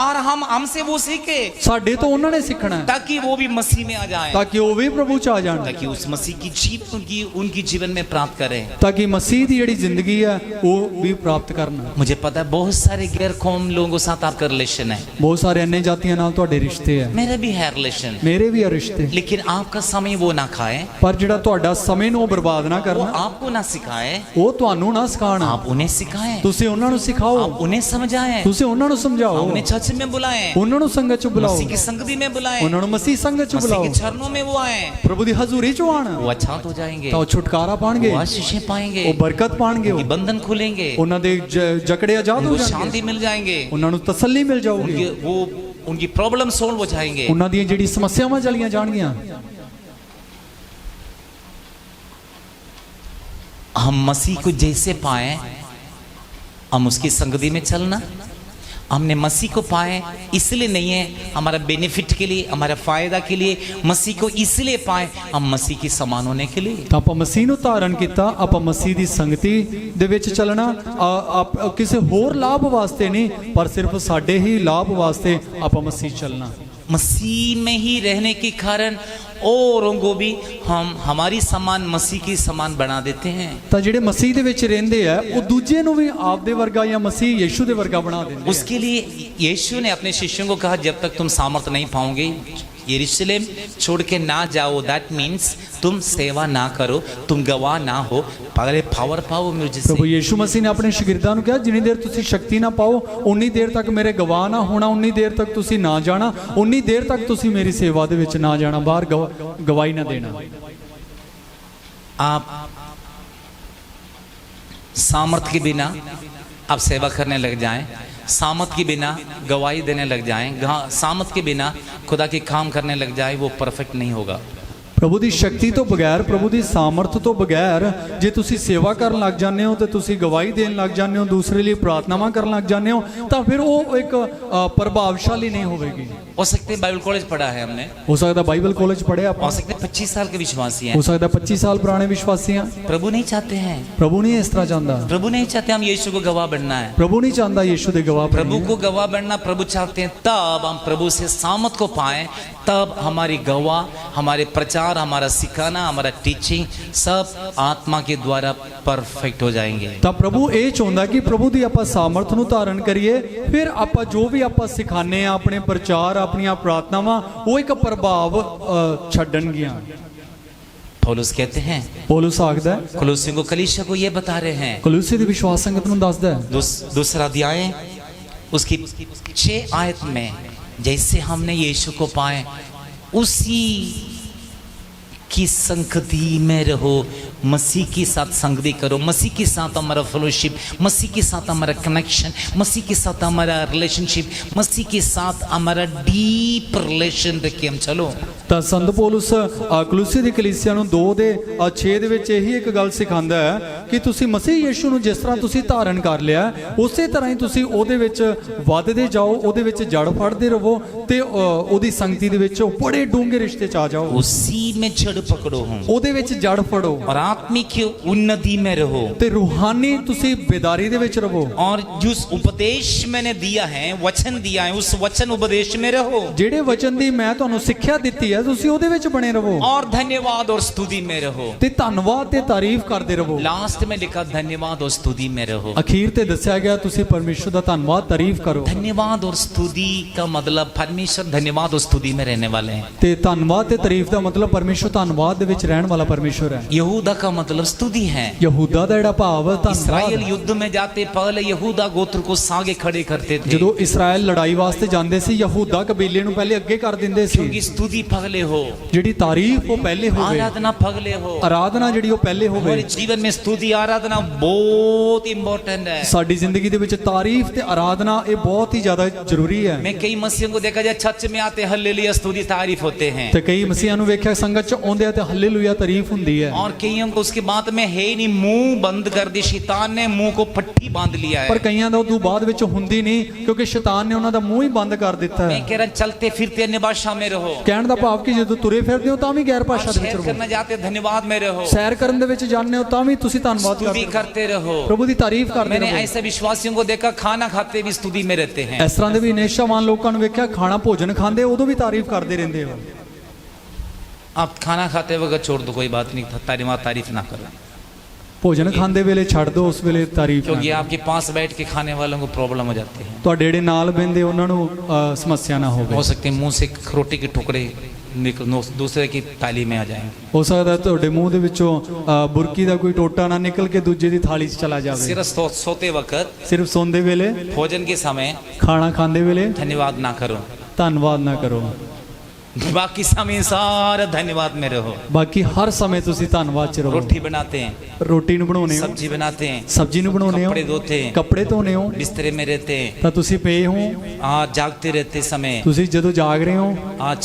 और हम हमसे वो सीखे। ਸਾਡੇ ਤੋਂ ਉਹਨਾਂ ਨੇ ਸਿੱਖਣਾ ਹੈ ताकि वो भी मसीह में आ जाए, ਤਾਂ ਕਿ ਉਹ ਵੀ ਪ੍ਰਭੂ ਚ ਆ ਜਾਣ, ताकि उस मसीह की जीवन उनकी जीवन में प्राप्त करें। ਤਾਂ कि ਮਸੀਹ ਦੀ ਜਿਹੜੀ ਜ਼ਿੰਦਗੀ ਹੈ ਉਹ ਵੀ ਪ੍ਰਾਪਤ ਕਰਨ। मुझे पता है बहुत सारे गैर कौम लोगों के साथ आपका रिलेशन है, ਬਹੁਤ ਸਾਰੇ अन्य ਜਾਤੀਆਂ ਨਾਲ ਤੁਹਾਡੇ ਰਿਸ਼ਤੇ ਹੈ, मेरा भी है रिलेशन, ਮੇਰੇ ਵੀ ਆ ਰਿਸ਼ਤੇ, लेकिन आपका समय वो ना खाए, ਪਰ ਜਿਹੜਾ ਤੁਹਾਡਾ ਸਮੇਂ ਨੂੰ ਉਹ ਬਰਬਾਦ ਨਾ वो ਕਰਨਾ, आपको ना सिखाए, ਉਹ ਤੁਹਾਨੂੰ ਨਾ ਸਿਖਾਉਣ, आप उन्हें सिखाएं, ਤੁਸੀਂ ਉਹਨਾਂ ਨੂੰ आप ਸਿਖਾਓ, उन्हें समझाएं, ਤੁਸੀਂ ਉਹਨਾਂ ਨੂੰ ਸਮਝਾਓ, आप उन्हें चर्च में बुलाएं, ਉਹਨਾਂ ਨੂੰ ਸੰਗਤ ਚ ਬੁਲਾਓ, मसीह की संगति में बुलाएं, ਉਹਨਾਂ ਨੂੰ ਮਸੀਹ ਸੰਗਤ ਚ मसीह ਬੁਲਾਓ, के चरणों में वो आए, ਪ੍ਰਭੂ ਦੀ ਹਜ਼ੂਰੀ ਚ ਆਣ, वो अच्छा हो जाएंगे, ਤਾਂ ਉਹ ਛੁਟਕਾਰਾ ਪਾਣਗੇ, वो आशीषें पाएंगे, ਉਹ ਬਰਕਤ ਪਾਣਗੇ, उनके बंधन खुलेंगे, ਉਹਨਾਂ ਦੇ ਜਕੜੇ ਆਜ਼ਾਦ ਹੋ उनको ਜਾਣਗੇ, शांति मिल जाएंगे, ਉਹਨਾਂ ਨੂੰ ਤਸੱਲੀ ਮਿਲ ਜਾਊਗੀ, उनकी प्रॉब्लम सॉल्व हो जाएंगे। ਉਹਨਾਂ ਦੀਆਂ ਜਿਹੜੀ ਸਮੱਸਿਆਵਾਂ ਚਲੀਆਂ ਜਾਣਗੀਆਂ। हम मसीह को जैसे पाए, हम उसकी संगति में चलना, हमने मसीह को पाए इसलिए नहीं है हमारा बेनिफिट के लिए, हमारा फायदा के लिए, मसीह को इसलिए पाए हम मसीह की समान होने के लिए। ਤਾਂ ਆਪਾਂ ਮਸੀਹ ਨੂੰ ਧਾਰਨ ਕੀਤਾ, ਆਪਾਂ ਮਸੀਹ ਦੀ ਸੰਗਤੀ ਦੇ ਵਿੱਚ ਚੱਲਣਾ, ਕਿਸੇ ਹੋਰ ਲਾਭ ਵਾਸਤੇ ਨਹੀਂ, ਪਰ ਸਿਰਫ ਸਾਡੇ ਹੀ ਲਾਭ ਵਾਸਤੇ ਆਪਾਂ ਮਸੀਹ ਚੱਲਣਾ। मसीह में ही रहने के कारण औरों को भी हम हमारी समान मसीह की समान बना देते हैं। ਤਾਂ ਜਿਹੜੇ ਮਸੀਹ ਦੇ ਵਿੱਚ ਰਹਿੰਦੇ ਆ ਉਹ ਦੂਜੇ ਨੂੰ ਵੀ ਆਪ ਦੇ ਵਰਗਾ ਜਾਂ ਮਸੀਹ ਯੀਸ਼ੂ ਦੇ ਵਰਗਾ ਬਣਾ ਦਿੰਦੇ ਆ। उसके लिए यीशु ने अपने शिष्यों को कहा जब तक तुम सामर्थ नहीं पाओगे यरूशलेम छोड़ के ना जाओ, दैट मीन्स तुम सेवा ना करो, तुम गवाह ना हो, पहले पावर पाओ मुझसे। ਪ੍ਰਭੂ ਯੀਸ਼ੂ ਮਸੀਹ ਨੇ ਆਪਣੇ ਸ਼ਾਗਿਰਦਾਂ ਨੂੰ ਕਿਹਾ ਜਿੰਨੀ ਦੇਰ ਤੁਸੀਂ ਸ਼ਕਤੀ ਨਾ ਪਾਓ ਉਨੀ ਦੇਰ ਤੱਕ ਮੇਰੇ ਗਵਾਹ ਨਾ ਹੋਣਾ, ਉਨੀ ਦੇਰ ਤੱਕ ਤੁਸੀਂ ਨਾ ਜਾਣਾ, ਉਨੀ ਦੇਰ ਤੱਕ ਤੁਸੀਂ ਮੇਰੀ ਸੇਵਾ ਦੇ ਵਿੱਚ ਨਾ ਜਾਣਾ, ਬਾਹਰ ਗਵਾਹੀ ਨਾ ਦੇਣਾ। आप सामर्थ के बिना आप सेवा करने लग जाएं, सामर्थ के बिना गवाही देने लग जाएं, सामर्थ के बिना खुदा के काम करने लग जाए, वो परफेक्ट नहीं होगा। ਪ੍ਰਭੂ ਦੀ ਸ਼ਕਤੀ ਤੋਂ ਬਗੈਰ, ਪ੍ਰਭੂ ਦੀ ਸਾਮਰਥ ਤੋਂ ਬਗੈਰ ਜੇ ਤੁਸੀਂ ਸੇਵਾ ਕਰਨ ਲੱਗ ਜਾਂਦੇ ਹੋ ਤੇ ਤੁਸੀਂ ਗਵਾਹੀ ਦੇਣ ਲੱਗ ਜਾਂਦੇ ਹੋ, ਦੂਸਰੇ ਲਈ ਪ੍ਰਾਰਥਨਾਵਾਂ ਕਰਨ ਲੱਗ ਜਾਂਦੇ ਹੋ, ਤਾਂ ਫਿਰ ਉਹ ਇੱਕ ਪ੍ਰਭਾਵਸ਼ਾਲੀ ਨਹੀਂ ਹੋਵੇਗੀ। हो सकते हैं बाइबल कॉलेज पढ़ा है हमने, ਹੋ ਸਕਦਾ ਬਾਈਬਲ ਕਾਲਜ ਪੜ੍ਹਿਆ हो ਆਪਾਂ, सकते हैं 25 साल के विश्वासी हैं, ਹੋ ਸਕਦਾ 25 ਸਾਲ ਪੁਰਾਣੇ ਵਿਸ਼ਵਾਸੀ ਆ। प्रभु नहीं चाहते हैं, ਪ੍ਰਭੂ ਨਹੀਂ ਇਸ ਤਰ੍ਹਾਂ ਚਾਹੁੰਦਾ, प्रभु नहीं चाहते हम यीशु को गवाह बनना है, ਪ੍ਰਭੂ नहीं ਚਾਹੁੰਦਾ ਯੀਸ਼ੂ ਦੇ ਗਵਾਹ प्रभु ਬਣੀਏ। को गवाह बनना प्रभु चाहते हैं, तब हम प्रभु से सामर्थ को पाए, तब हमारी गवाह, हमारे प्रचार, हमारा सिखाना, हमारा टीचिंग सब आत्मा के द्वारा परफेक्ट हो जाएंगे। ਤਾਂ ਪ੍ਰਭੂ ਇਹ ਚਾਹੁੰਦਾ ਕਿ ਪ੍ਰਭੂ ਦੀ ਆਪਾਂ ਸਾਮਰਥ ਨੂੰ ਧਾਰਨ ਕਰੀਏ, ਫਿਰ ਆਪਾਂ ਜੋ ਵੀ ਆਪਾਂ ਸਿਖਾਣੇ ਆ, ਆਪਣੇ ਪ੍ਰਚਾਰ, ਆਪਣੀਆਂ ਪ੍ਰਾਰਥਨਾਵਾਂ, ਉਹ ਇੱਕ ਪ੍ਰਭਾਵ ਛੱਡਣਗੀਆਂ। पौलुस कहते हैं, ਪੌਲੁਸ ਆਖਦਾ, कुलुसियों को, कलीसिया को ये बता रहे हैं, ਕਲੂਸੀ ਦੀ ਵਿਸ਼ਵਾਸ ਸੰਗਤ ਨੂੰ ਦੱਸਦਾ ਹੈ, दूसरा अध्याय उसकी 6 आयत में, जैसे हमने यीशु को पाए उसी की संगति में रहो, मसीह के साथ संगति करो, मसीह के साथ हमारा फेलोशिप, मसीह के साथ हमारा कनेक्शन, मसीह के साथ हमारा रिलेशनशिप, मसीह के साथ हमारा डीप रिलेशन रखे हम चलो। ਤਾਂ ਸੰਤ ਪੌਲੁਸ ਕਲੂਸੀ ਦੀ ਕਲੀਸਿਆ ਨੂੰ 2 ਦੇ 6 ਦੇ ਵਿੱਚ ਇਹੀ ਇੱਕ ਗੱਲ ਸਿਖਾਉਂਦਾ ਹੈ ਕਿ ਤੁਸੀਂ ਮਸੀਹ ਯੀਸ਼ੂ ਨੂੰ ਜਿਸ ਤਰ੍ਹਾਂ ਤੁਸੀਂ ਧਾਰਨ ਕਰ ਲਿਆ, ਉਸੇ ਤਰ੍ਹਾਂ ਹੀ ਤੁਸੀਂ ਉਹਦੇ ਵਿੱਚ ਵੱਧਦੇ ਜਾਓ, ਉਹਦੇ ਵਿੱਚ ਜੜ ਫੜਦੇ ਰਹੋ ਤੇ ਉਹਦੀ ਸੰਗਤੀ ਦੇ ਵਿੱਚ ਬੜੇ ਡੂੰਘੇ ਰਿਸ਼ਤੇ ਚ ਆ ਜਾਓ, उसी में जड़ पकड़ो हूँ ਉਹਦੇ ਵਿੱਚ ਜੜ ਫੜੋ और आत्मिक उन्नति में रहो, ਤੇ ਰੂਹਾਨੀ ਤੁਸੀਂ ਬੇਦਾਰੀ ਦੇ ਵਿੱਚ ਰਹੋ, और जिस उपदेश मैंने दिया है, वचन दिया है, उस वचन उपदेश में रहो, ਜਿਹੜੇ ਵਚਨ ਦੀ ਮੈਂ ਤੁਹਾਨੂੰ ਸਿੱਖਿਆ ਦਿੱਤੀ ਹੈ ਤੁਸੀਂ ਉਹਦੇ ਵਿੱਚ ਬਣੇ ਰਹੋ, और धन्यवाद और स्तुति में रहो। ਤੇ ਧੰਨਵਾਦ ਤੇ ਤਾਰੀਫ ਕਰਦੇ ਰਹੋ। लास्ट में लिखा धन्यवाद और स्तुति में रहो। ਅਖੀਰ ਤੇ ਦੱਸਿਆ ਗਿਆ ਤੁਸੀਂ ਪਰਮੇਸ਼ਰ ਦਾ ਧੰਨਵਾਦ ਤਾਰੀਫ ਕਰੋ, धन्यवाद और स्तुति का मतलब परमेश्वर धन्यवाद और स्तुति में रहने वाले हैं। ਤੇ ਧੰਨਵਾਦ ਤੇ ਤਾਰੀਫ ਦਾ ਮਤਲਬ ਪਰਮੇਸ਼ਰ ਧੰਨਵਾਦ ਦੇ ਵਿੱਚ ਰਹਿਣ ਵਾਲਾ ਪਰਮੇਸ਼ਰ ਹੈ। यहूदा का मतलब स्तुति है। ਯਹੂਦਾ ਦਾ ਜਿਹੜਾ ਭਾਵ इस्राएल ਧੰਨਵਾਦ, युद्ध में जाते पहले यहूदा गोत्र को आगे खड़े करते थे, ਜਦੋਂ ਇਸਰਾਇਲ ਲੜਾਈ ਵਾਸਤੇ ਜਾਂਦੇ ਸੀ ਯਹੂਦਾ ਕਬੀਲੇ ਨੂੰ ਪਹਿਲੇ ਅੱਗੇ ਕਰ ਦਿੰਦੇ ਸੀ, क्योंकि स्तुति पगले हो, ਜਿਹੜੀ ਤਾਰੀਫ ਉਹ ਪਹਿਲੇ ਹੋਵੇ, आराधना पगले हो। ਆਰਾਧਨਾ ਜਿਹੜੀ ਉਹ ਪਹਿਲੇ ਹੋਵੇ। हमारे जीवन में स्तुति आराधना बहुत इंपॉर्टेंट है। ਸਾਡੀ ਜ਼ਿੰਦਗੀ ਦੇ ਵਿੱਚ ਤਾਰੀਫ ਤੇ ਆਰਾਧਨਾ ਇਹ ਬਹੁਤ ਹੀ ਜ਼ਿਆਦਾ ਜ਼ਰੂਰੀ ਹੈ। मैं कई मसीहों को देखा जाए चर्च में आते हल्लेलुया स्तुति तारीफ होते हैं, ਤੇ ਕਈ ਮਸੀਹਾਂ ਨੂੰ ਵੇਖਿਆ ਸੰਗਤ ਚ ਆਉਂਦੇ ਪਾਉਂਦੇ ਆ ਤੇ ਹਾਲੇਲੂਇਆ ਤਾਰੀਫ ਹੁੰਦੀ ਹੈ। और कईयों को उसके बाद में है ही नहीं, मुंह बंद कर दी, शैतान ने मुंह को पट्टी बांध लिया है। ਪਰ ਕਈਆਂ ਦਾ ਉਦੋਂ ਬਾਅਦ ਵਿੱਚ ਹੁੰਦੀ ਨਹੀਂ, ਕਿਉਂਕਿ ਸ਼ੈਤਾਨ ਨੇ ਉਹਨਾਂ ਦਾ ਮੂੰਹ ਹੀ ਬੰਦ ਕਰ ਦਿੱਤਾ मैं ਹੈ। कह रहा चलते फिरते अन्य भाषा में रहो, ਕਹਿਣ ਦਾ ਭਾਵ ਕਿ ਜਦੋਂ ਤੁਰੇ ਫਿਰਦੇ ਹੋ ਤਾਂ ਵੀ ਗੈਰ ਭਾਸ਼ਾ ਦੇ ਵਿੱਚ शेयर ਰਹੋ, करना जाते धन्यवाद में रहो, ਸੈਰ ਕਰਨ ਦੇ ਵਿੱਚ ਜਾਂਦੇ ਹੋ ਤਾਂ ਵੀ ਤੁਸੀਂ ਧੰਨਵਾਦ स्तुति ਕਰਦੇ करते रहो। ਹੋ, ਪ੍ਰਭੂ ਦੀ ਤਾਰੀਫ ਕਰਦੇ मैंने ਰਹੋ। ऐसे विश्वासियों को देखा खाना खाते भी स्तुति में रहते हैं। ਇਸ ਤਰ੍ਹਾਂ ਦੇ ਵੀ ਨੇਸ਼ਾਵਾਨ ਲੋਕਾਂ ਨੂੰ ਵੇਖਿਆ, ਖਾਣਾ ਭੋਜਨ ਖਾਂਦੇ ਉਦੋਂ ਵੀ ਤਾਰੀਫ ਕਰਦੇ ਰਹਿੰਦੇ ਹੋ। आप खाना खाते वक्त छोड़ दो, कोई बात नहीं, तारीफ ना करो, ਭੋਜਨ ਖਾਂਦੇ ਵੇਲੇ ਛੱਡ ਦਿਓ, ਉਸ ਵੇਲੇ ਤਾਰੀਫ ਨਾ क्योंकि ਕਰੋ। आपके पास बैठ के खाने वालों को प्रॉब्लम हो जाती है। ਤੁਹਾਡੇ ਜਿਹੜੇ ਨਾਲ ਬਹਿੰਦੇ ਉਹਨਾਂ ਨੂੰ ਸਮੱਸਿਆ ਨਾ ਹੋਵੇ। हो सकते हैं मुंह से रोटी के टुकड़े दूसरे की थाली में आ जाएंगे। ਹੋ ਸਕਦਾ ਤੁਹਾਡੇ ਮੂੰਹ ਦੇ ਵਿੱਚੋਂ ਬੁਰਕੀ ਦਾ ਕੋਈ ਟੋਟਾ ਨਾ ਨਿਕਲ ਕੇ ਦੂਜੇ ਦੀ ਥਾਲੀ 'ਚ ਚਲਾ ਜਾਵੇ। सिर्फ सोते वक्त, ਸਿਰਫ ਸੌਂਦੇ ਵੇਲੇ, भोजन के समय ਖਾਣਾ ਖਾਂਦੇ ਵੇਲੇ धन्यवाद ना करो, ਧੰਨਵਾਦ ਨਾ ਕਰੋ, बाकी समय सारा धन्यवाद में रहो। ਬਾਕੀ ਹਰ ਸਮੇਂ ਤੁਸੀਂ ਧੰਨਵਾਦ 'ਚ ਰਹੋ। रोटी बनाते हैं, ਰੋਟੀ ਨੂੰ ਬਣਾਉਣੇ ਹੋ, सब्जी बनाते हैं, ਸਬਜ਼ੀ ਨੂੰ ਬਣਾਉਣੇ ਹੋ, कपड़े धोते हैं, ਕੱਪੜੇ ਧੋਣੇ ਹੋ, बिस्तरे में रहते हैं, ਤਾਂ ਤੁਸੀਂ ਪਏ ਹੋ। जागते रहते समय, ਤੁਸੀਂ ਜਦੋਂ ਜਾਗ ਰਹੇ ਹੋ,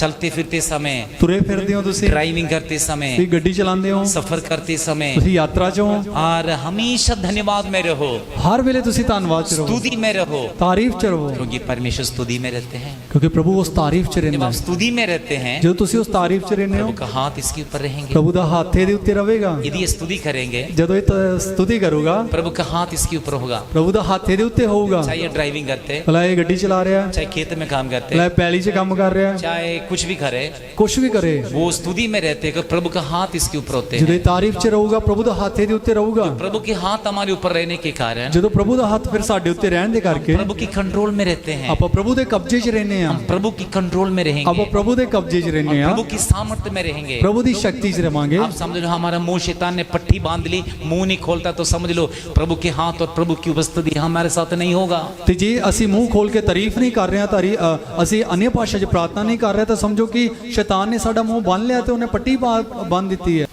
चलते फिरते समय, ਤੁਰੇ ਫਿਰਦੇ ਹੋ, ਤੁਸੀਂ ड्राइविंग करते समय, ਤੁਸੀਂ ਗੱਡੀ ਚਲਾਉਂਦੇ ਹੋ, सफर करते समय, ਤੁਸੀਂ ਯਾਤਰਾ 'ਚ ਹੋ, और हमेशा धन्यवाद में रहो, ਹਰ ਵੇਲੇ ਤੁਸੀਂ ਧੰਨਵਾਦ 'ਚ ਰਹੋ, स्तुति में रहो, ਤਾਰੀਫ 'ਚ ਰਹੋ, क्योंकि परमेश्वर स्तुति में रहते हैं। ਕਿਉਂਕਿ ਪ੍ਰਭੂ ਉਸ ਤਾਰੀਫ 'ਚ जब ਰਹਿੰਦਾ आप ਹੈ। स्तुति में रहते हैं, ਜਦੋਂ ਤੁਸੀਂ ਉਸ ਤਾਰੀਫ 'ਚ ਰਹਿੰਦੇ ਹੋ, प्रभु का हाथ इसके ऊपर रहेंगे। ਪ੍ਰਭੂ ਦਾ ਹੱਥ ਇਹਦੇ ਉੱਤੇ ਰਹੇਗਾ। यदि ये स्तुति करेंगे, ਜਦੋਂ ਇਹ ਸਤੁਤੀ ਕਰੂਗਾ, प्रभु का हाथ इसके ऊपर होगा। ਪ੍ਰਭੂ ਦਾ ਹੱਥ ਇਹਦੇ ਉੱਤੇ ਹੋਊਗਾ। चाहे ये ड्राइविंग करते, ਭਲਾ ਇਹ ਗੱਡੀ ਚਲਾ ਰਿਹਾ, चाहे खेत में काम करते, ਭਲਾ ਇਹ ਪੈਲੀ 'ਚ ਕੰਮ ਕਰ ਰਿਹਾ, चाहे कुछ भी करे, ਕੁਛ ਵੀ ਕਰੇ, वो स्तुति में रहते कि प्रभु का हाथ इसके ऊपर होते ਜਦੋਂ हैं। ਇਹ ਤਾਰੀਫ 'ਚ ਰਹੂਗਾ, ਪ੍ਰਭੂ ਦਾ ਹੱਥ ਇਹਦੇ ਉੱਤੇ ਰਹੂਗਾ। प्रभु के हाथ हमारे ऊपर रहने के कारण ਜਦੋਂ ਪ੍ਰਭੂ ਦਾ ਹੱਥ ਫਿਰ ਸਾਡੇ ਉੱਤੇ ਰਹਿਣ ਦੇ ਕਰਕੇ प्रभु की कंट्रोल में रहते हैं। ਆਪਾਂ ਪ੍ਰਭੂ ਦੇ ਕਬਜ਼ੇ 'ਚ ਰਹਿੰਦੇ ਆ, हम प्रभु की कंट्रोल में ਆਪਾਂ रहेंगे, ਪ੍ਰਭੂ ਦੇ ਕਬਜ਼ੇ 'ਚ ਰਹਿੰਦੇ ਆ, प्रभु की सामर्थ्य में रहेंगे। ਪ੍ਰਭੂ ਦੀ ਸ਼ਕਤੀ 'ਚ ਰਵਾਂਗੇ। आप समझ लो हमारा मुंह शैतान ने पट्टी बांध ली, मुंह नहीं खोलता, तो समझ लो प्रभु के हाथ और प्रभु की उपस्थिति हमारे साथ नहीं होगा। ਤੇ ਜੇ ਅਸੀਂ ਮੂੰਹ ਖੋਲ ਕੇ ਤਾਰੀਫ ਨਹੀਂ ਕਰ ਰਹੇ ਹਾਂ, ਅਸੀਂ ਅਨਿਆ ਭਾਸ਼ਾ 'ਚ ਪ੍ਰਾਰਥਨਾ ਨਹੀਂ ਕਰ ਰਹੇ, ਤਾਂ ਸਮਝੋ ਕਿ ਸ਼ੈਤਾਨ ਨੇ ਸਾਡਾ ਮੂੰਹ ਬੰਨ ਲਿਆ ਤੇ ਉਹਨੇ ਪੱਟੀ ਬੰਨ ਦਿੱਤੀ ਹੈ।